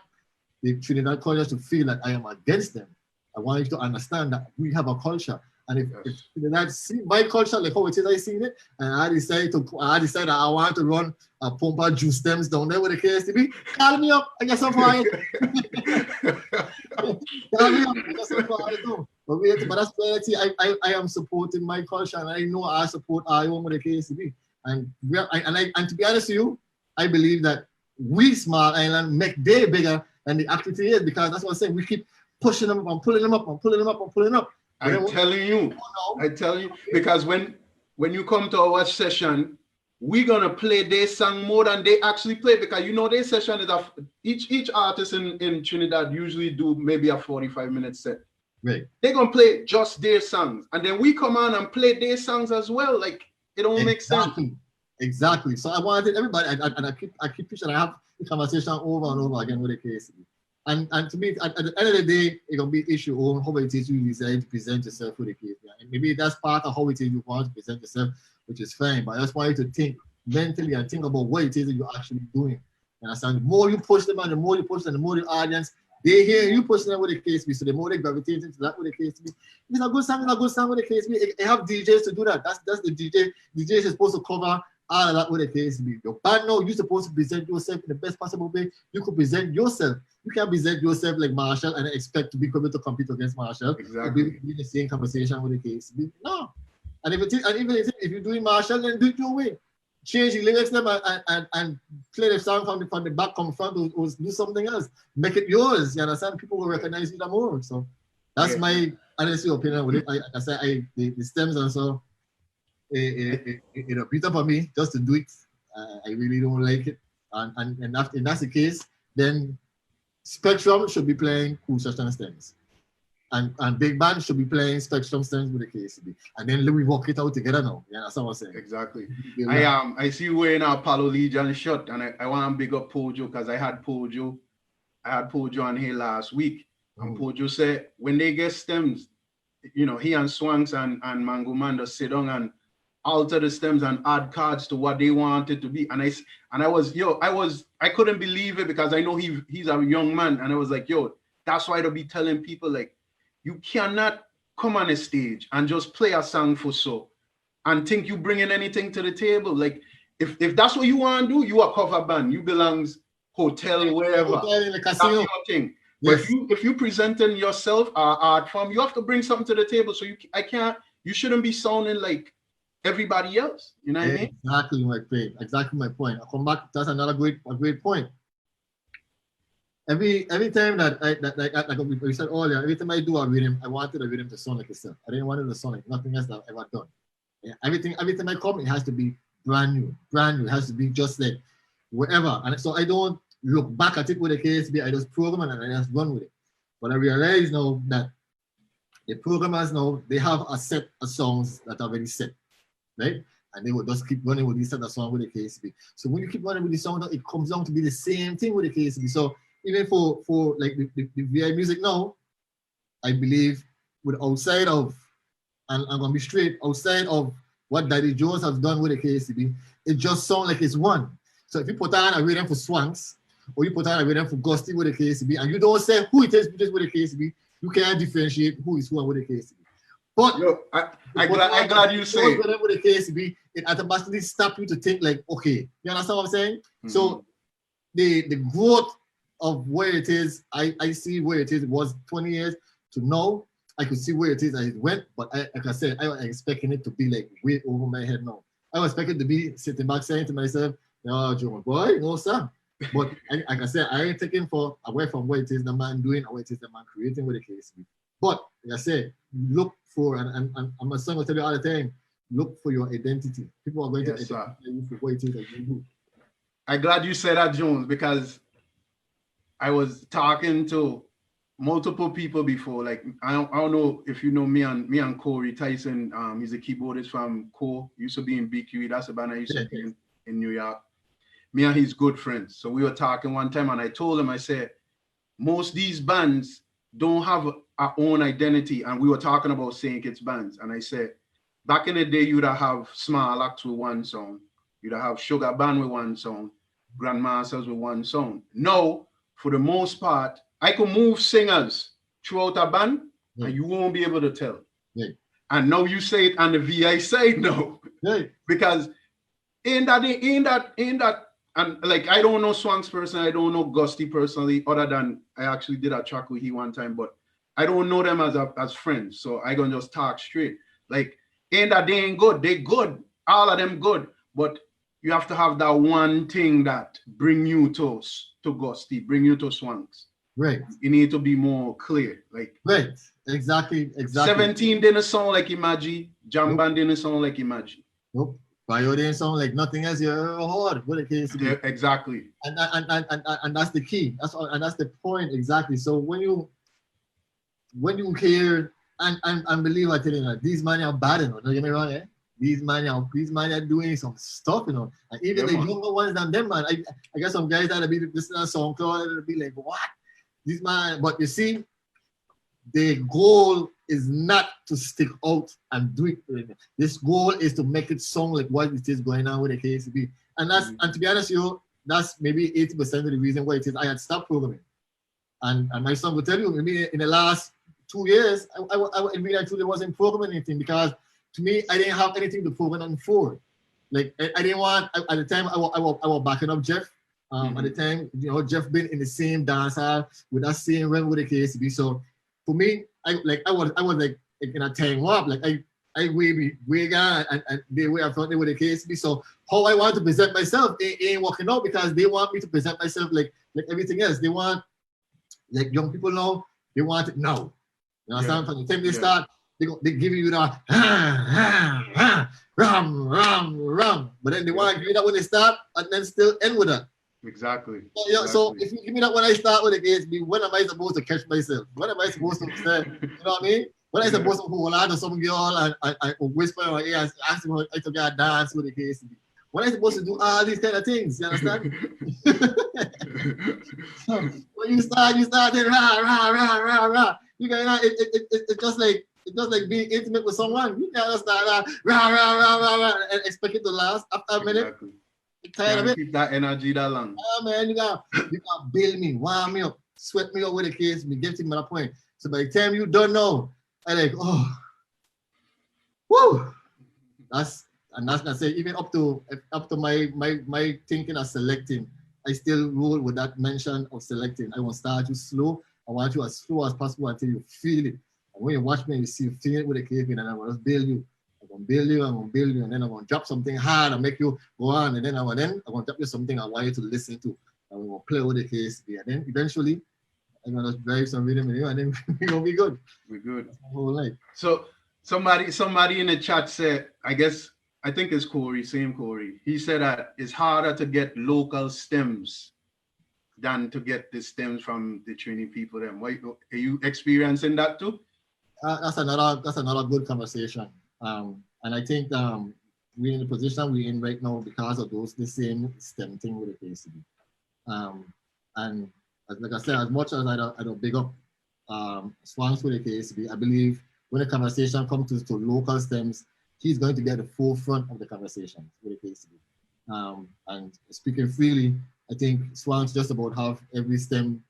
B: the Trinidad culture to feel that I am against them. I want you to understand that we have a culture. And if Trinidad see my culture like how it is I see it, and I decide that I want to run a Pompa juice stems down there with the KSTB, call me up. I get some for it. Call me up. I get some for it too. But that's reality. I am supporting my culture, and I know I support Ion with the KSTB. And to be honest with you, I believe that we Small Island make they bigger than the activity is, because that's what I'm saying. We keep pushing them up and pulling them up and pulling them up and pulling up.
A: I'm telling you, because when you come to our session, we're gonna play their song more than they actually play, because their session is each artist in Trinidad usually do maybe a 45-minute set.
B: Right.
A: They're gonna play just their songs, and then we come on and play their songs as well. Like, it don't make sense.
B: Exactly. So I wanted everybody, and I keep pushing. I have the conversation over and over again with the KSB. And to me, at the end of the day, it's going to be an issue on how it is you decide to present yourself with the KSB. And maybe that's part of how it is you want to present yourself, which is fine. But I just want you to think mentally and think about what it is that you're actually doing. You understand? The more you push them and the more you push them, the more the audience, they hear you pushing them with the KSB. So the more they gravitate into that with the KSB. It's a good song with the KSB. They have DJs to do that. That's the DJ. DJs is supposed to cover all of that with the case be. Your band now, you're supposed to present yourself in the best possible way. You could present yourself. You can't present yourself like Marshall and expect to be able to compete against Marshall.
A: Exactly.
B: Be in the same conversation with the case be. No. And even if you're doing Marshall, then do it your way. Change the lyrics them and play the song from the back, come front, or do something else. Make it yours. You understand? People will recognize you the more. So that's my honest opinion with it. I say the stems and so it a bit for me just to do it. I really don't like it. And if that's the case, then Spectrum should be playing Cool Session stems. And Big Band should be playing Spectrum stems with the KCB. And then we work it out together now. Yeah, that's what I'm saying.
A: Exactly. I see you wearing a Palo Legion shirt, and I want to big up Pojo because I had Pojo on here last week. And Pojo said when they get stems, you know, he and Swanks and Mango Man just sit down and alter the stems and add cards to what they want it to be. And I couldn't believe it because I know he's a young man, and I was like, yo, that's why they'll be telling people like, you cannot come on a stage and just play a song for so and think you bringing anything to the table. Like if that's what you want to do, you a cover band. You belongs hotel, wherever.
B: Hotel, like
A: that's your thing. Yes. But if you presenting yourself art form, you have to bring something to the table. So you shouldn't be sounding like everybody else. You know what I mean?
B: Exactly my point. I'll come back. That's another great point. Every time that like we said earlier, every time I do a rhythm, I wanted a rhythm to sound like itself. I didn't want it to sound like nothing else that I've ever done. Yeah, every time I come, it has to be brand new. It has to be just like whatever. And so I don't look back at it with the KSB. I just program and I just run with it. But I realize now that the programmers now, they have a set of songs that are already set, right? And they will just keep running with this set of songs with the KSB. So when you keep running with the song, it comes down to be the same thing with the KSB. So even for like the VI music now, I believe with outside of, and I'm gonna be straight, outside of what Daddy Jones has done with the KCB, it just sounds like it's one. So if you put on a rhythm for Swanks, or you put on a rhythm for Gusty with the KCB, and you don't say who it is with the KCB, you can't differentiate who is who with the KCB. But
A: I'm glad you say
B: with the KCB, it automatically stop you to think like, okay, you understand what I'm saying? Mm-hmm. So the growth of where it is, I see where it is. It was 20 years to now. I could see where it is as it went, but like I said, I was expecting it to be like way over my head now. I was expecting to be sitting back saying to myself, "No, Joe, boy, no sir." But like I said, I ain't taking away from what it is the man doing or what it is the man creating with the KSB. But like I said, look for, and my son will tell you all the time, look for your identity. People are going to identify you for what it is that you do.
A: I'm glad you said that, Jones, because I was talking to multiple people before. Like I don't know if you know me and Corey Tyson. He's a keyboardist from Core. Used to be in BQE. That's a band I used to be in New York. Me and he's good friends. So we were talking one time, and I told him, I said, most these bands don't have our own identity. And we were talking about St. Kitts bands, and I said, back in the day, you'd have Small Axe with one song, you'd have Sugar Band with one song, Grandmasters with one song. Now, for the most part, I could move singers throughout a band, and you won't be able to tell. And now you say it on the VI side now, because in that, and like I don't know Swanks personally, I don't know Gusty personally, other than I actually did a track with he one time, but I don't know them as friends, so I gonna just talk straight. Like in that they ain't good, they good, all of them good, but you have to have that one thing that bring you to Gusty, bring you to Swanks.
B: Right.
A: You need to be more clear. Like
B: right. Exactly.
A: 17 didn't sound like Imagine. Jam Band didn't sound like Imagine.
B: Nope. Bio didn't sound like nothing else you ever heard. What the case
A: yeah, exactly.
B: And that's the key. That's all, and that's the point exactly. So when you hear and believe I tell you that these men are bad, don't get me wrong, eh? These men are doing some stuff, and even the younger ones than them, man. I guess some guys that'll be listening to SoundCloud, it'll be like, what? These man, but you see, the goal is not to stick out and do it. This goal is to make it sound like what it is going on with the KCB. And that's and to be honest, that's maybe 80% of the reason why it is I had stopped programming. And my son will tell you, maybe in the last 2 years, I truly wasn't programming anything because to me, I didn't have anything to program on for. like I didn't want at the time I was backing up Jeff. At the time, you know, Jeff been in the same dance hall with that same run with the case be. So for me, I was like in a time warp. Like I way gone and the way I felt with the case be. So how I want to present myself ain't working out because they want me to present myself like everything else. They want, like young people now, they want it now. You understand? From the time they start, they give you that ram. But then they want to give you that when they start and then still end with that.
A: Exactly.
B: So if you give me that when I start with the case, when am I supposed to catch myself? When am I supposed to say, you know what I mean? When am I supposed to hold on to some girl and whisper in my ear and ask them I to get a dance with the case? When am I supposed to do all these kind of things? You understand? So when you start then rah. You got it's just like being intimate with someone. You gotta start rah and expect it to last after a minute.
A: Exactly.
B: Tired of it.
A: Keep that energy that long.
B: Oh man, you gotta build me, warm me up, sweat me up with the case, me get to my point. So by the time you don't know, I like, oh, woo. That's I say even up to my thinking of selecting, I still roll with that mention of selecting. I want to start you slow. I want you as slow as possible until you feel it. And when you watch me, you see you feel it with the case, and I will just build you. I'm gonna build you, and then I'm gonna drop something hard and make you go on, and then I'm gonna drop you something I want you to listen to. And we're gonna play with the case, and then eventually I'm gonna drive some rhythm in you, and then we're gonna be good.
A: We're good.
B: That's my whole life.
A: So somebody in the chat said, I think it's Corey, same Corey. He said that it's harder to get local stems than to get the stems from the Trini people. Then, are you experiencing that too?
B: That's another good conversation. And I think we're in the position we're in right now because of the same STEM thing with the KCB. And like I said, as much as I don't big up Swanks with the KCB, I believe when the conversation comes to local STEMs, he's going to be at the forefront of the conversation with the KCB. And speaking freely, I think Swanks just about have every STEM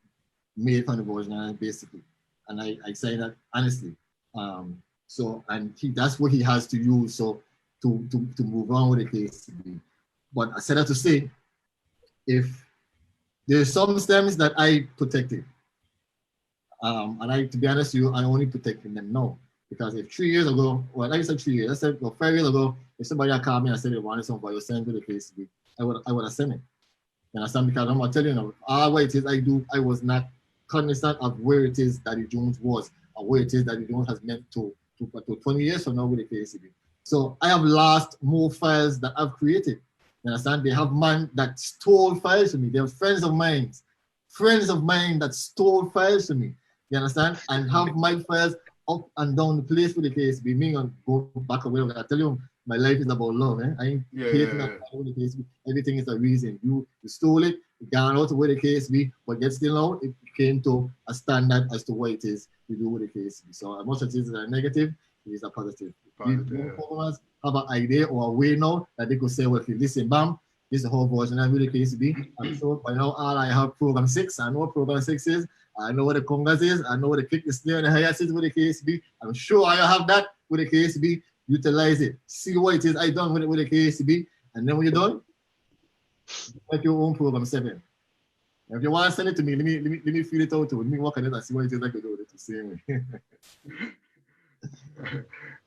B: made from the Virgin basically. And I say that honestly. So that's what he has to use to move on with the KCB. But I said that to say, if there's some stems that I protected, and to be honest with you, I only protecting them now. Because if 3 years ago, well, like I said 3 years, I said 5 years ago, if somebody had called me and said they wanted some value sent to the KCB, I would have sent it. You understand? Because I'm gonna tell you now, all what it is I was not cognizant of where it is that the Jones was, or where it is that the Jones has meant to 20 years from now with the KCB. So I have lost more files that I've created. You understand? They have man that stole files from me. They have friends of mine that stole files from me. You understand? And have my files up and down the place with the KCB. Me and go back away. I tell you, my life is about love. I ain't hating with the KCB. Everything is a reason. You stole it, you gone out with the KCB, but yet still now it came to a standard as to what it is we do with the KCB. So as much as it is a negative, it is a positive. Performers have an idea or a way now that they could say, well, if you listen, bam, this is the whole version of the KCB. I'm sure by now all I have program 6. I know what program 6 is. I know what the congas is. I know what the kick, the snare, and the hi-hats is with the KCB. I'm sure I have that with the KCB. Utilize it. See what it is I done with the KCB. And then when you're done, make your own program 7. If you want to send it to me, let me feel it out too. Let me work on it and see what it is I can do with it the same way.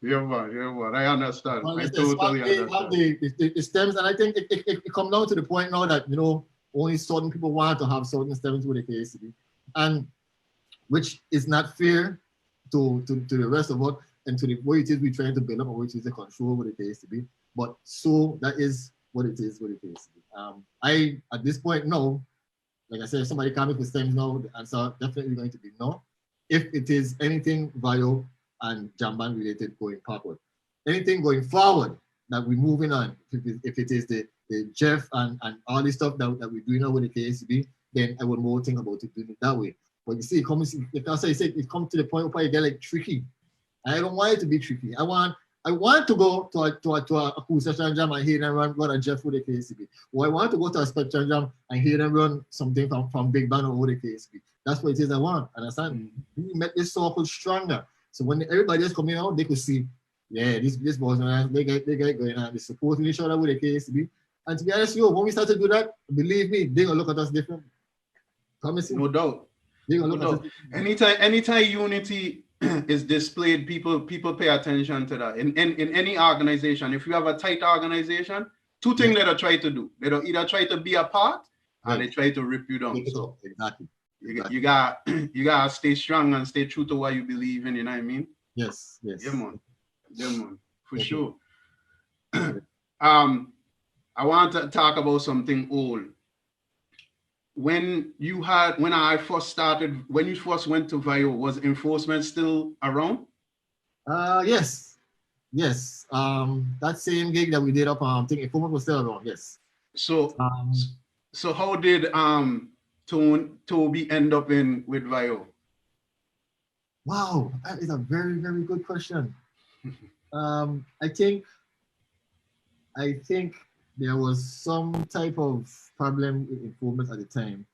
A: Yeah, man. I understand.
B: Well,
A: I totally understand.
B: The stems, and I think it comes down to the point now that, you know, only certain people want to have certain stems with the KCB. And which is not fair to the rest of us and to the way it is we're trying to build up, or which is the control with the KCB. But so that is what it is with the KCB. I, at this point, no. Like I said, if somebody comes with stems now, the answer definitely going to be no. If it is anything Vayo and Jamban related going backward. Anything going forward that we're moving on, if it is the Jeff and all this stuff that we're doing now with the KCB, then I would more think about it doing it that way. But you see, it comes to the point where you get like tricky. I don't want it to be tricky. I want to go to a cool session jam and hear them run a Jeff with the KCB. Or I want to go to a spectrum jam and hear them run something from Big Band over the KCB. That's what it is I want. Understand? We make this circle stronger. So when everybody is coming out, they could see Yeah, this boys, man, they get going on. They supporting each other with the KCB. And to be honest, when we start to do that, believe me, they're gonna look at us different. Promise you.
A: No doubt.
B: They're gonna
A: No
B: look at
A: doubt.
B: us.
A: Anytime unity is displayed, people pay attention to that. In any organization, if you have a tight organization, two things that they try to do. They don't either try to be a part or they try to rip you down. So
B: exactly.
A: you gotta stay strong and stay true to what you believe in, you know what I mean?
B: Yes.
A: Yeah, man. Yeah, man. For
B: Okay.
A: sure. I want to talk about something old. When you first went to VIO, was enforcement still around?
B: Yes. That same gig that we did up I think Informant was still around, yes.
A: So how did Toby end up with VIO?
B: Wow, that is a very, very good question. I think there was some type of problem with informants at the time.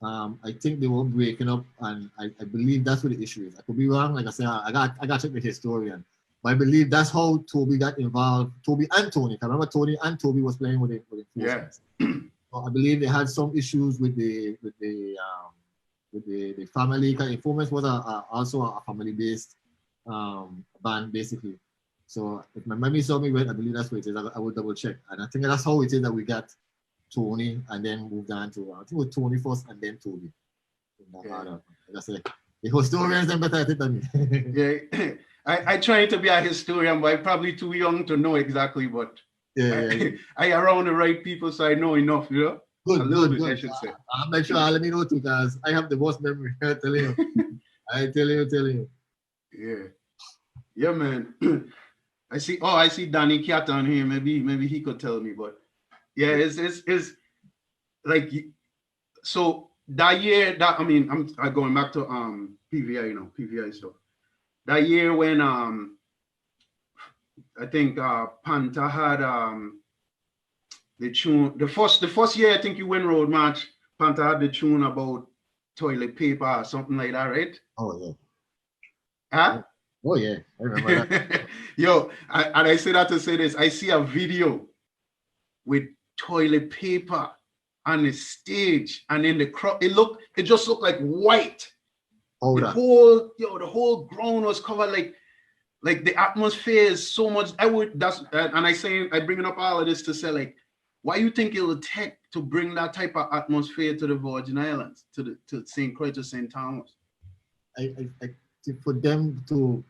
B: I think they were breaking up, and I believe that's what the issue is. I could be wrong. Like I said, I got to check the historian, but I believe that's how Toby got involved. Toby and Tony. I remember Tony and Toby was playing with informants. Yeah. So I believe they had some issues with the family. Because Informants was also a family-based band, basically. So if my memory serves me right, I believe that's what it is. I will double check, and I think that's how it is that we got Tony and then moved on to I think it was Tony first and then Toby. Like I said, the historians are better at it than me.
A: Yeah, I try to be a historian, but I'm probably too young to know exactly. But I around the right people, so I know enough. You know.
B: Good. I should say. I'm not sure. Let me know too, because I have the worst memory. I tell you.
A: Yeah, man. I see Danny Cat on here. Maybe he could tell me, but yeah, it's like, so that year that I'm going back to PVI, PVI stuff. That year when I think Panther had the tune, the first year I think you win Road March, Panther had the tune about toilet paper or something like that, right?
B: Oh yeah.
A: Huh?
B: Oh yeah, I remember that.
A: Yo, and I say that to say this. I see a video with toilet paper on the stage, and in the crowd, it just looked like white. The whole ground was covered like the atmosphere is so much. I bring up all of this to say, like, why you think it will take to bring that type of atmosphere to the Virgin Islands, to St. Croix, to St. Thomas?
B: For them to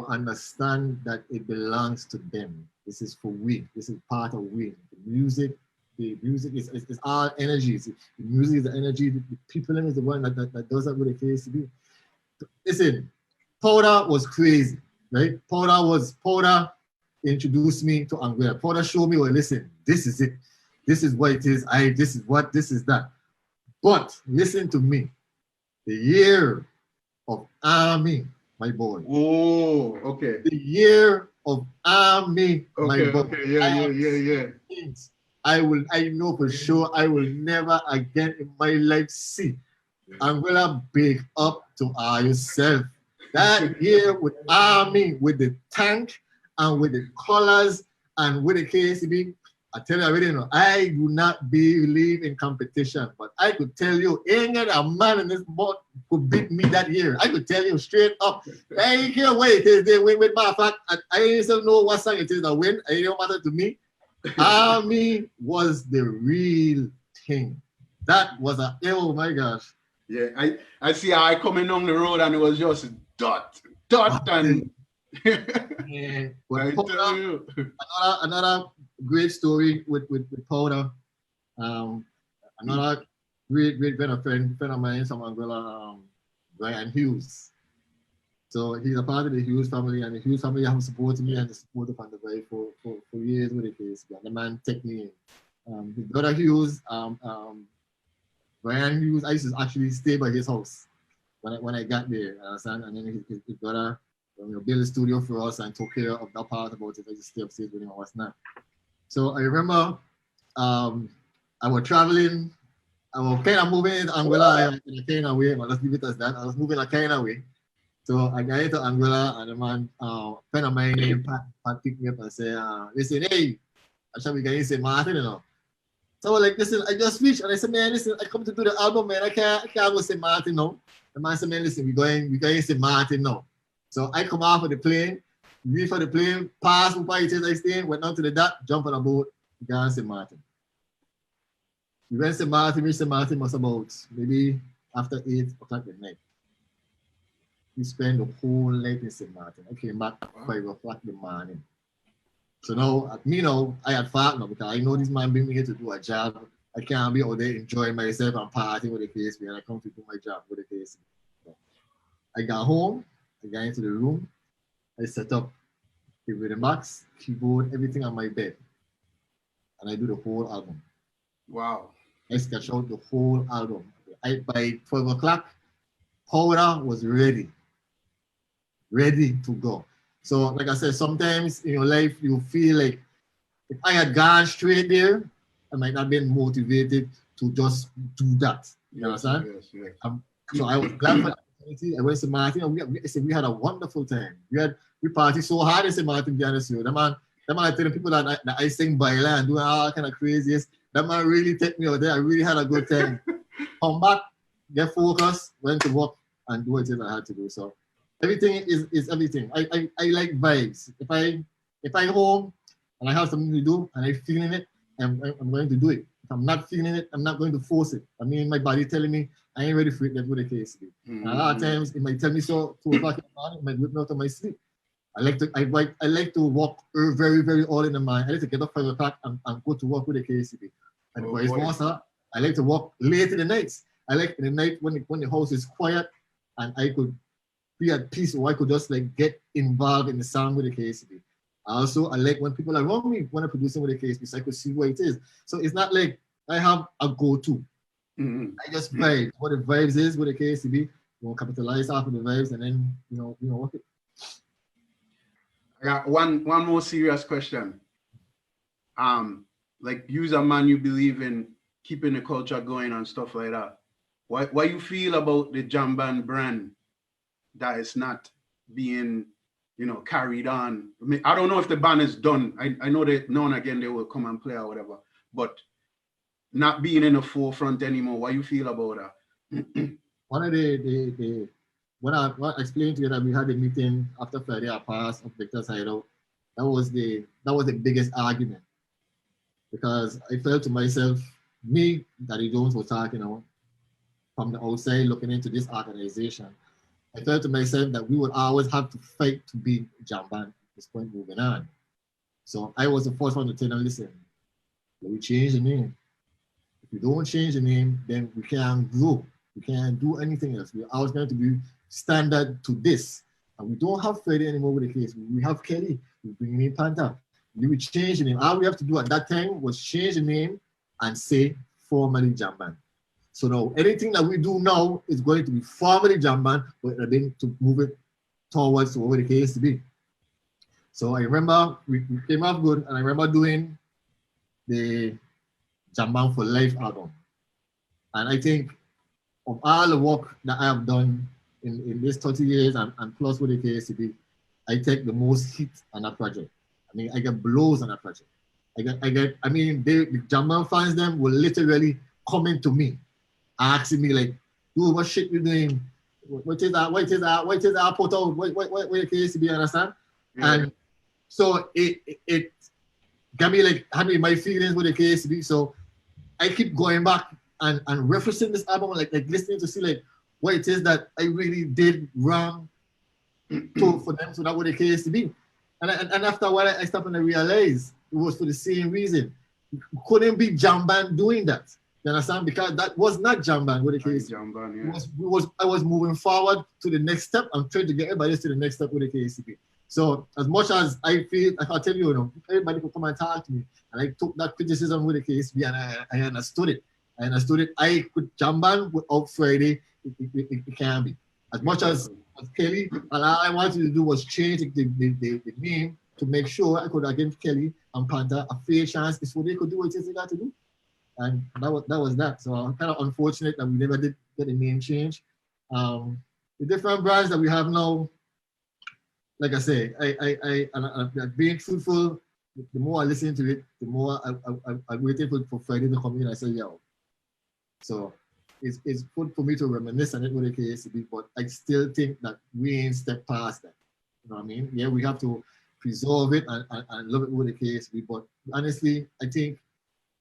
B: understand that it belongs to them. This is for we. This is part of we. The music is our energies. The music is the energy. The people in is the one that does that with the KCB. Listen, Powder was crazy, right? Powder introduced me to Anguilla. Powder showed me, well, listen, this is it. This is what it is. This is that. But listen to me. The year of Army, my boy.
A: Oh, okay.
B: The year of Army, my boy.
A: Okay, yeah.
B: I know for sure I will never again in my life see Anguilla big up to yourself. That year with Army, with the tank and with the colors and with the KCB, I tell you, I already know, I do not believe in competition, but I could tell you, ain't a man in this boat could beat me that year. I could tell you straight up. I ain't care what it is, they win with my fact. I ain't know what song it is that win. It don't matter to me. Army was the real thing. That was oh my gosh.
A: Yeah, I see I coming on the road and it was just dot and
B: yeah. Powder, another great story with Powder. Another great friend of mine from Anguilla, Brian Hughes. So he's a part of the Hughes family, and the Hughes family have supported me and supported Van der Bay for years with the case. The man take me in. His brother Hughes, Brian Hughes, I used to actually stay by his house when I got there, and then his brother built a studio for us and took care of that part about it. I just stay upstairs with him and what's not. So I remember I was traveling, I was kind of moving into Anguilla in a kind of way, let's leave it as that. I was moving a kind of way. So I got into Angola and the man, friend of mine named Pat picked me up and said, listen, hey, I shall be getting St. Martin, you know. So I was like, listen, I just reached and I said, man, listen, I come to do the album, man. I can't go St. Martin now. The man said, man, listen, we're going St. Martin now. So I come off of the plane, leave for the plane, pass before it is I stay, went down to the dock, jump on a boat, go to St. Martin. We went to St. Martin, reached St. Martin was about maybe after 8 o'clock at night. We spent the whole night in St. Martin. I came back at 5 o'clock in the morning. So now, I had fought now because I know this man bring me here to do a job. I can't be out there enjoying myself and partying with the case, and I come to do my job with the case. So I got home, I got into the room, I set up the rhythm box, keyboard, everything on my bed. And I do the whole album.
A: Wow.
B: I sketch out the whole album. By 12 o'clock, powder was ready to go. So, like I said, sometimes in your life, you feel like if I had gone straight there, I might not been motivated to just do that. You understand?
A: Yes.
B: So I was glad for the opportunity. I went to Martin, and we had a wonderful time. We partied so hard in St. Martin, to be honest with you. The man I tell the people that I sing baila and doing all kind of craziest. That man really take me out there. I really had a good time. Come back, get focused, went to work and do what it is I had to do. So everything is everything. I like vibes. If I home and I have something to do and I'm feeling it, I'm going to do it. If I'm not feeling it, I'm not going to force it. I mean, my body telling me I ain't ready for it. That's what the case is. And a lot of times it might tell me so 2 o'clock in the morning, it might whip me out of my sleep. I like to walk very, very early in the morning. I like to get up 5 o'clock and go to work with the KCB. And vice versa, I like to walk late in the nights. I like in the night when the house is quiet and I could be at peace, or I could just like get involved in the sound with the KCB. Also, I like when people around me when I'm producing with the KCB, so I could see what it is. So it's not like I have a go-to. I just vibe. What the vibes is with the KCB, capitalize off of the vibes and then work it.
A: I got one more serious question. Like you's a man, you believe in keeping the culture going and stuff like that. What you feel about the Jamban brand that is not being, carried on? I mean, I don't know if the band is done. I know that now and again they will come and play or whatever, but not being in the forefront anymore. What you feel about that?
B: One of when I explained to you that we had a meeting after Friday I passed of Victor's Hideout, that was the biggest argument. Because I felt to myself, me, Daddy Jones was talking from the outside looking into this organization. I felt to myself that we would always have to fight to be Jamban at this point moving on. So I was the first one to tell them, listen, we change the name. If we don't change the name, then we can't grow. We can't do anything else. We're always going to be standard to this. And we don't have Freddie anymore with the case. We have Kelly. We're bringing in Panther. We would change the name. All we have to do at that time was change the name and say formally Jamban. So now anything that we do now is going to be formally Jamban, but then to move it towards whatever the case to be. So I remember we came out good, and I remember doing the Jamban for Life album. And I think of all the work that I have done in this 30 years and plus with the KCB, I take the most hit on that project. I mean, I get blows on that project. The Jamban fans them will literally coming to me, asking me like, dude, what shit you doing? What is that? What is that put out? What the KCB, understand? Yeah. And so it got me like having my feelings with the KCB. So I keep going back and referencing this album, like listening to see like what it is that I really did wrong for them, so that what the case to be. And after a while, I stopped and I realized it was for the same reason. It couldn't be Jamban doing that. You understand? Because that was not Jamban with the case. Jamban, yeah. I was moving forward to the next step. I'm trying to get everybody to the next step with the KCB. So as much as I feel, I can tell you, everybody could come and talk to me, and I took that criticism with the KCB and I understood it. I could Jamban without Friday. It can be. As much as Kelly, and all I wanted to do was change the name to make sure I could give Kelly and Panther a fair chance before they could do what they got to do. And that was that. So I'm kind of unfortunate that we never did get a name change. the different brands that we have now, like I say, I'm being truthful. The more I listen to it, the more I'm waiting for Friday to come in. I say, yo. So it's good for me to reminisce on it with the KSB, but I still think that we ain't stepped past that. You know what I mean? Yeah, we have to preserve it and love it with the KSB, but honestly, I think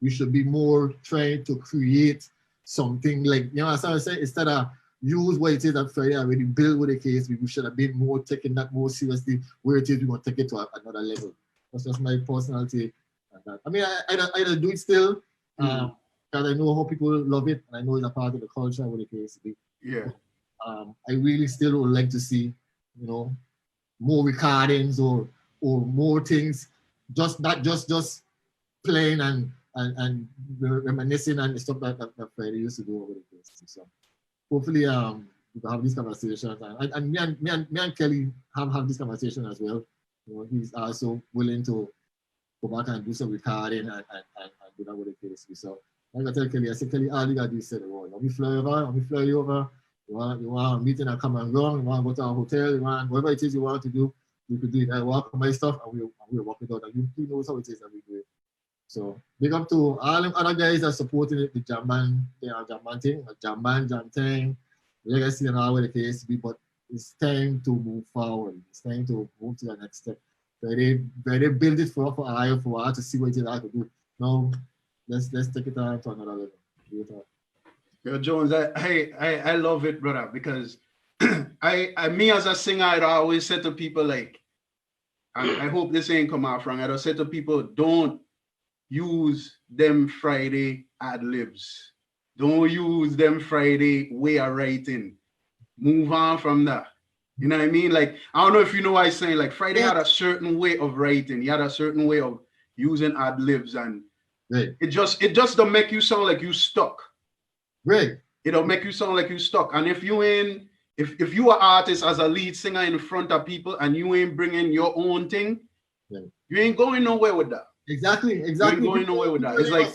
B: we should be more trying to create something like, you know, as I say, instead of use what it is that Friday already built with the KSB, we should have been more taking that more seriously where it is we want to take it to another level. That's just my personality. I mean, I do it still, because I know how people love it, and I know it's a part of the culture with the KSB.
A: Yeah.
B: I really still would like to see, you know, more recordings or more things, not just playing and reminiscing and stuff that Friday used to do over the KSB. So hopefully, we can have these conversations, and me and Kelly have this conversation as well. You know, he's also willing to go back and do some recording and do that with the KSB. So like I tell Kelly, I say, Kelly, all you gotta do is say the word. Let me fly you over. You want a meeting and come and run, you want to go to a hotel, you want whatever it is you want to do, you could do it. I walk on my stuff and we'll work it out. And you know how it is that we do it. So big up to all the other guys that supporting it, the jam band thing, jam thing, legacy and all with the KSB, but it's time to move forward. It's time to move to the next step. Where they build it for us to see what it is I could do. Now let's take it on to another level.
A: Yo, Jones, I love it, brother, because me as a singer, I always say to people like, I hope this ain't come out wrong. I say to people, don't use them Friday ad libs. Don't use them Friday way of writing. Move on from that. You know what I mean? Like, I don't know if you know what I'm saying. Like, Friday had a certain way of writing. He had a certain way of using ad libs, and it just don't make you sound like you stuck.
B: Right.
A: It'll make you sound like you stuck. And if you ain't, if you are artist as a lead singer in front of people and you ain't bringing your own thing, you ain't going nowhere with that.
B: Exactly.
A: You ain't going nowhere with that. It's like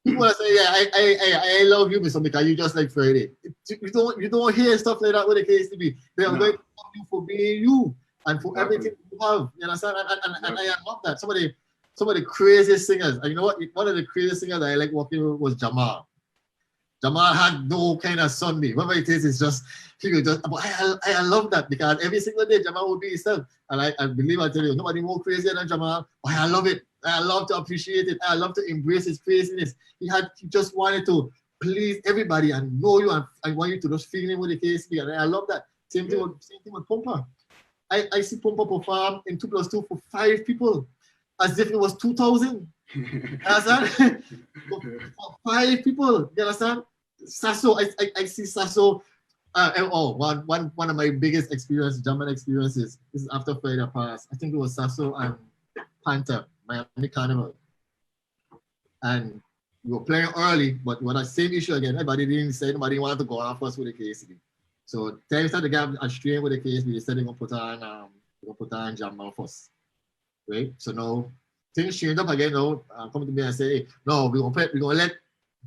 B: people say, yeah, I love you, Mr. because you just like Friday. You don't hear stuff like that with the KSB. They are going to love you for being you and for everything you have. You understand? And I love that. Some of the craziest singers. And you know what? One of the craziest singers that I like working with was Jamal. Jamal had no kind of Sunday. Whatever it is, it's just, he would just, I love that because every single day Jamal would be himself. And I believe I tell you, nobody more crazier than Jamal. But I love it. I love to appreciate it. I love to embrace his craziness. He just wanted to please everybody and know you and want you to just feel him with the KSB. And I love that. Same thing with Pumper. I see Pumper perform in 2+2 for 5 people as if it was 2,000. You understand? For 5 people. You understand? Sasso, I see Sasso. One of my biggest German experiences is after Friday Pass. I think it was Sasso and Panther, Miami Carnival. And we were playing early, but we had the same issue again. Nobody wanted to go on first with the KSB. So time started to get a strain with the KSB. They said they're gonna put on Jam Band first. Right? So now things changed up again now. Come to me and say, hey, no, we're gonna let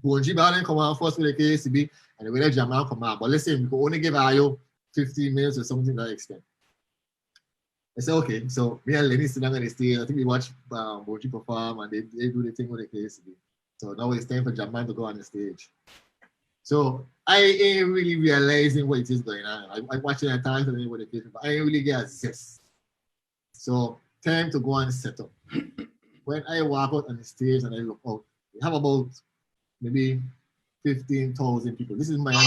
B: Bonji Ballin come on first with the KSB, and we let Jamal come out. But listen, we can only give Ayo 15 minutes or something to that extent. I said, okay. So me and Lenny sit down on the stage. I think we watch Bonji perform, and they do the thing with the KSB. So now it's time for Jamal to go on the stage. So I ain't really realizing what it is going on. I watch it at times and with the KSB, but I ain't really get a zest. So time to go and set up. When I walk out on the stage and I look out, we have about maybe 15,000 people. This is Miami.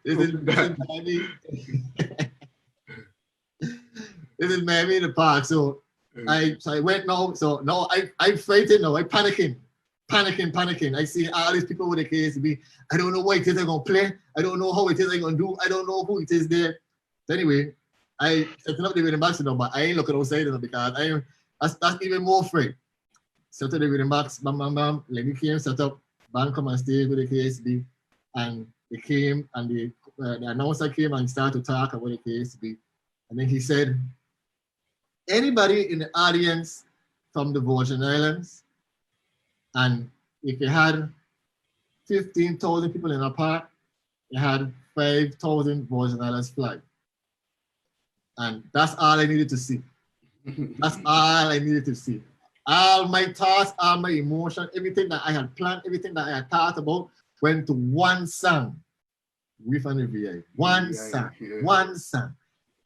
B: This is Miami. This is Miami in the park. So I went now. So now I'm frightened now. I'm panicking. I see all these people with the KSB. I don't know what it is they're gonna play. I don't know how it is they're gonna do. I don't know who it is there. So anyway, I set up the rhythm box, but I ain't looking outside because that's even more afraid. Set up the rhythm box, bam. Lenny came, set up, band come on stage with the KSB, and they came and the announcer came and started to talk about the KSB, and then he said, anybody in the audience from the Virgin Islands and if you had 15,000 people in a park, you had 5,000 Virgin Islands flag. And that's all I needed to see. That's all I needed to see. All my thoughts, all my emotion, everything that I had planned, everything that I had thought about went to one song. With an VI. One song.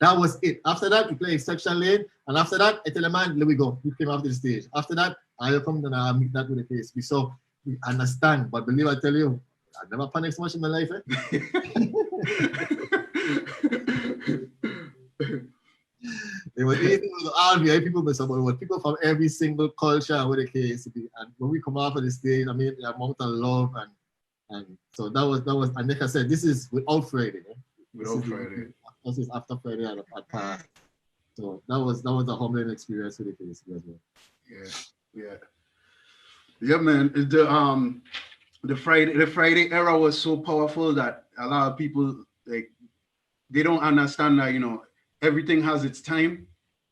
B: That was it. After that, we played Section Lane. And after that, I tell the man, let me go. We came off the stage. After that, I come and I meet that with the KSB. So we understand. But believe I tell you, I never panicked so much in my life. It was all VI people, but it was people from every single culture with the KSB. And when we come off of the stage, I mean, the amount of love and so that was, and like I said, this is without Friday.
A: Without Friday.
B: This is after Friday at past. So that was a humbling experience with the KSB as well.
A: Yeah, man. The Friday era was so powerful that a lot of people like they don't understand that everything has its time,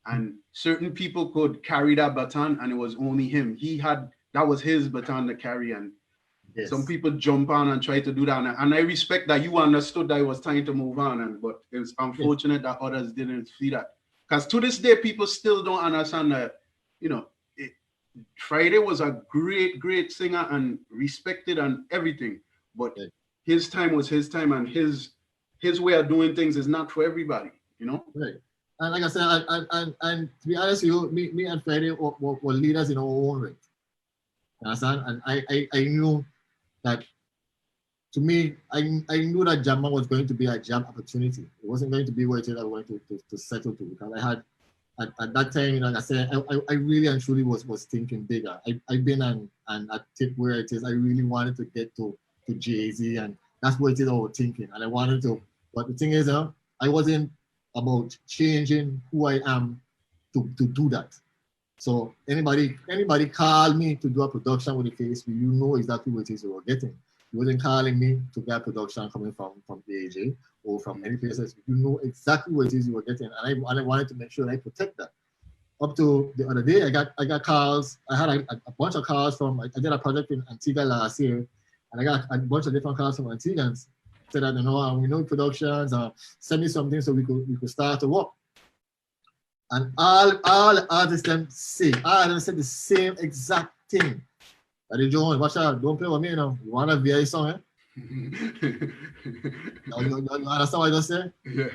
A: and certain people could carry that baton, and it was only him. That was his baton to carry, and yes. Some people jump on and try to do that, and I respect that you understood that it was time to move on, but it was unfortunate that others didn't see that. Because to this day, people still don't understand that, Friday was a great singer and respected and everything, but his time was his time, and his way of doing things is not for everybody,
B: Right. And like I said, and to be honest with you, me and Friday were leaders in our own right. You understand? And I knew that, to me, I knew that Jamma was going to be a jam opportunity. It wasn't going to be where it is I wanted to settle to, because I had, at that time, like I said, I really and truly was thinking bigger. I've been and at tip where it is, I really wanted to get to Jay-Z, and that's what it is I was thinking. And I wanted to, but the thing is, I wasn't about changing who I am to do that. So anybody call me to do a production with the KSB, you know exactly what it is you were getting. You wasn't calling me to get production coming from AJ or from any place else. You know exactly what it is you were getting, and I wanted to make sure I protect that. Up to the other day, I got calls. I had a bunch of calls from. I did a project in Antigua last year, and I got a bunch of different calls from Antiguans. Said that we know productions. Send me something so we could start to work. And all artists them say, all of them said the same exact thing. Daddy Jones, watch out, don't play with me now. You want a VI song, eh? you understand what I just said?
A: Yeah.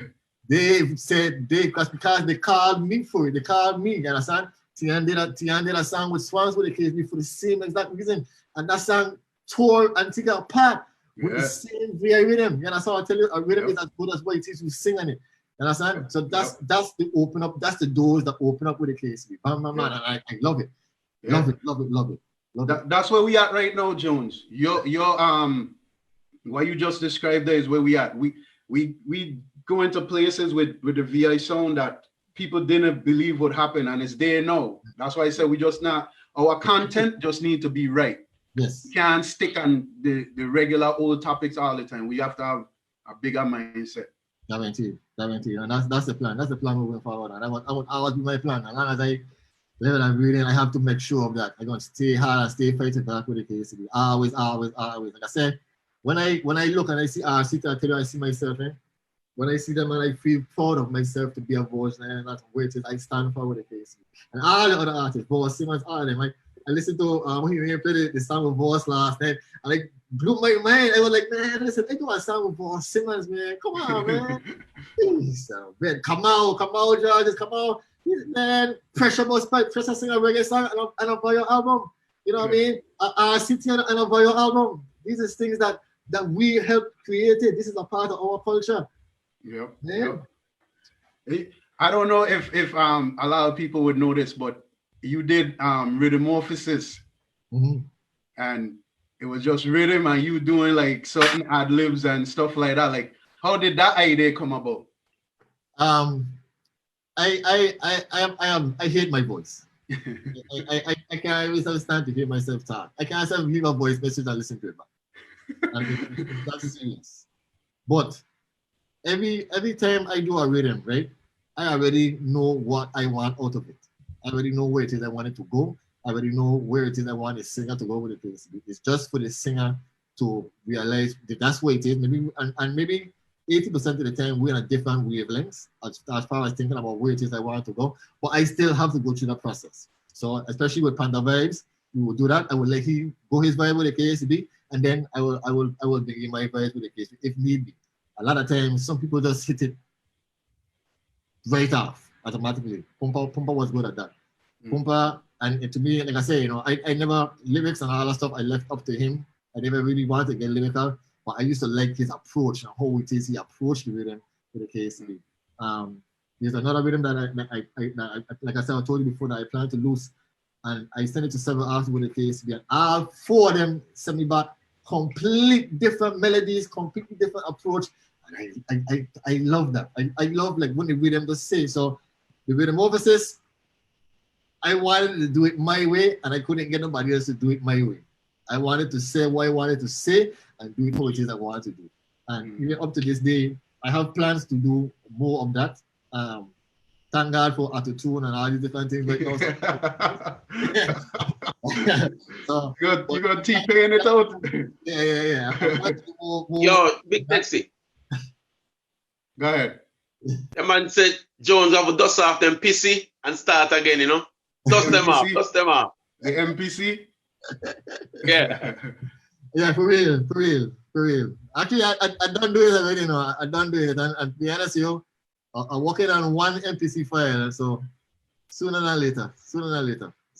B: They said because they called me for it. They called me, you understand? Tian did a song with Swans with the KSB for the same exact reason. And that song tore Antigua apart with the same VI rhythm. You understand what I tell you? A rhythm is as good as what it is you sing on it. You understand? So that's the open up, that's the doors that open up with the KSB. Man, and I love it. Love it.
A: That's where we at right now, Jones. Your what you just described there is where we at. We go into places with the VI sound that people didn't believe would happen, and it's there now. That's why I said our content just need to be right.
B: Yes.
A: We can't stick on the regular old topics all the time. We have to have a bigger mindset.
B: Guaranteed. And that's the plan. That's the plan moving forward. And I want always be my plan. As long as I live and reading, I have to make sure of that. I'm going to stay hard and stay fighting back with the KSB. Always. Like I said, when I look and I see RC, I tell you, I see myself, when I see them and I feel proud of myself to be a voice, and that's what it is I stand for with the KSB. And all the other artists, Boss Simmons, all of them. I listened to when he played the song with Boss last night, and I blew my mind. I was like, man, listen, I do a song with Boss Simmons, man. Come on, man. Please, man. Come out, Georges, come out. Man, pressure sing a reggae song and a your album. You know what I mean? I sit here and a your album. These are things that we help create it. This is a part of our culture.
A: Yep. I don't know if a lot of people would know this, but you did Rhythmorphosis, and it was just rhythm, and you doing like certain ad libs and stuff like that. Like, how did that idea come about?
B: I hate my voice. I can't even stand to hear myself talk. I can't even hear my voice message and listen to it back. And that's serious. But every time I do a rhythm, right, I already know what I want out of it. I already know where it is I want it to go. I already know where it is I want the singer to go with the case. It's just for the singer to realize that that's where it is. Maybe and maybe 80% of the time we're in a different wavelengths as far as thinking about where it is I want to go. But I still have to go through that process. So especially with Panda Vibes, we will do that. I will let him go his vibe with the KSB, and then I will begin my vibe with the KSB if need be. A lot of times, some people just hit it right off automatically. Pumpa was good at that. Pumpa, and to me, like I say, I never, lyrics and all that stuff, I left up to him. I never really wanted to get lyrical, but I used to like his approach and how it is he approached the rhythm with the KSB. There's another rhythm that I like I said, I told you before, that I plan to lose, and I sent it to several artists with the KSB, and all 4 of them sent me back complete different melodies, completely different approach. And I love that. I love like when the rhythm just say. So the rhythm overseas, I wanted to do it my way, and I couldn't get nobody else to do it my way. I wanted to say what I wanted to say and do it how it is I wanted to do. And even up to this day, I have plans to do more of that. Thank God for Autotune and all these different things right now. So,
A: you got T-paying it out.
B: Yeah.
C: Yo, Big Taxi.
A: Go ahead.
C: The man said Jones have to dust off them PC and start again, Dust them off, dust them off.
A: The MPC?
C: Yeah.
B: Yeah, for real. Actually, I don't do it already, I don't do it. And to be honest with you, I'm working on one MPC file, so sooner than later.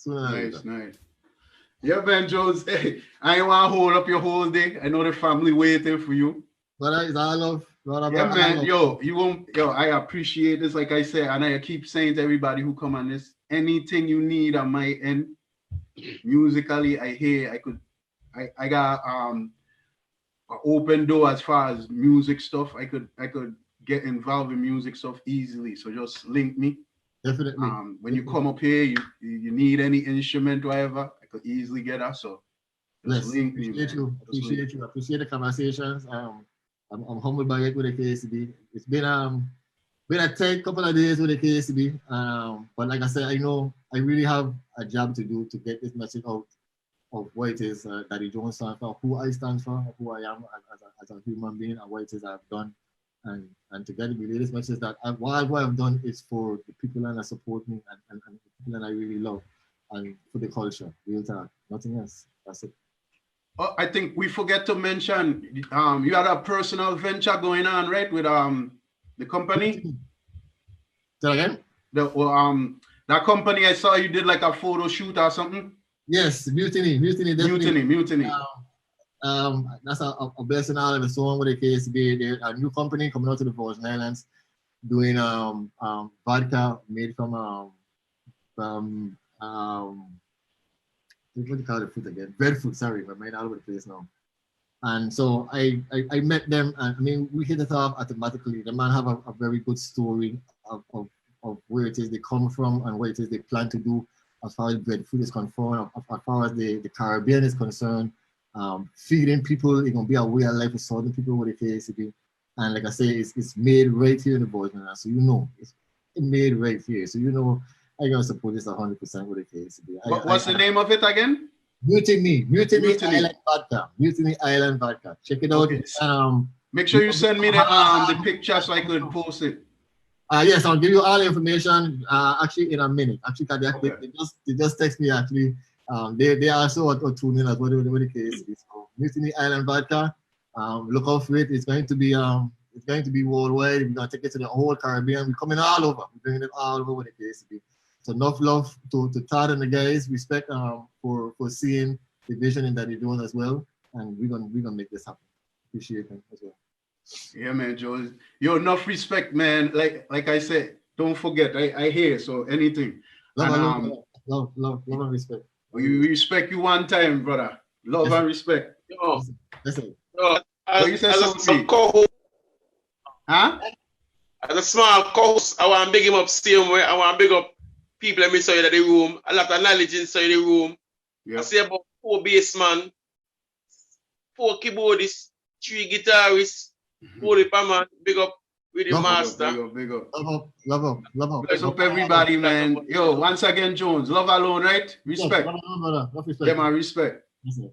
A: Nice. Yeah, man, Jones. Hey, I ain't want to hold up your whole day. I know the family waiting for you.
B: But it's all love.
A: Yeah, man. Yo, I appreciate this. Like I said, and I keep saying to everybody who come on this, anything you need on my end, musically, I got an open door as far as music stuff. I could get involved in music stuff easily. So just link me.
B: Definitely.
A: When you come up here, you need any instrument, whatever, I could easily get that. So just link me.
B: Appreciate you. Appreciate the conversations. I'm humbled by it with the KSB. It's been a tight couple of days with the KSB. But like I said, I know I really have a job to do to get this message out of what it is Daddy Jones stands for, who I stand for, who I am as a human being, and what it is I've done. And to get the latest message that what I've done is for the people that support me and the people that I really love, and for the culture, real talk, nothing else. That's it.
A: Oh, I think we forget to mention you had a personal venture going on, right, with the company.
B: Say again?
A: That company, I saw you did like a photo shoot or something.
B: Yes, Mutiny, definitely.
A: Mutiny.
B: That's a blessing all of us. So on with the KSB, they're a new company coming out to the Virgin Islands, doing vodka made from what do you call the food again? Breadfruit, sorry, my mind all over the place now. And so I met them, and I mean, we hit it off automatically. The man have a very good story of where it is they come from and what it is they plan to do as far as breadfruit is concerned, as far as the Caribbean is concerned. Feeding people, it's gonna be a way of life for certain people with the KSB. And like I say, it's made right here in the Virgin Islands, so it's made right here. So I'm gonna support this 100% with the KSB.
A: What's the name of it again?
B: Mutiny Island Vodka. Mutiny Island Vodka. Check it out.
A: Okay. Make sure you send me the picture so I could post it.
B: Yes, I'll give you all the information actually in a minute. Actually, they just text me actually. They also are tuning in as well with the KSB. So Mutiny Island Vodka. Look out for it. It's going to be worldwide. We're gonna take it to the whole Caribbean. We're coming all over. We're bringing it all over with the KSB. So enough love to Todd and the guys. Respect for seeing the vision in that they're doing as well. And we're gonna make this happen. Appreciate them as well.
A: Yeah, man, Joe. Yo, enough respect, man. Like I said, don't forget. I hear so anything.
B: Love and respect.
A: We respect you one time, brother. Love and respect.
C: Yo,
B: listen.
C: As a co-host, as a small co-host, I want to big him up same way. I want to big up people in the room. A lot of knowledge inside the room. Yep. I say about 4 bassmen, 4 keyboardists, 3 guitarists, 4 man. Big up with the
B: Love up,
C: master.
A: Big up.
B: Love up.
A: Bless up everybody, man. Yo, once again, Jones, love alone, right?
B: Yes,
A: Respect.
B: love, brother. Love, respect.
A: Yeah, man, respect.
B: Yes, sir.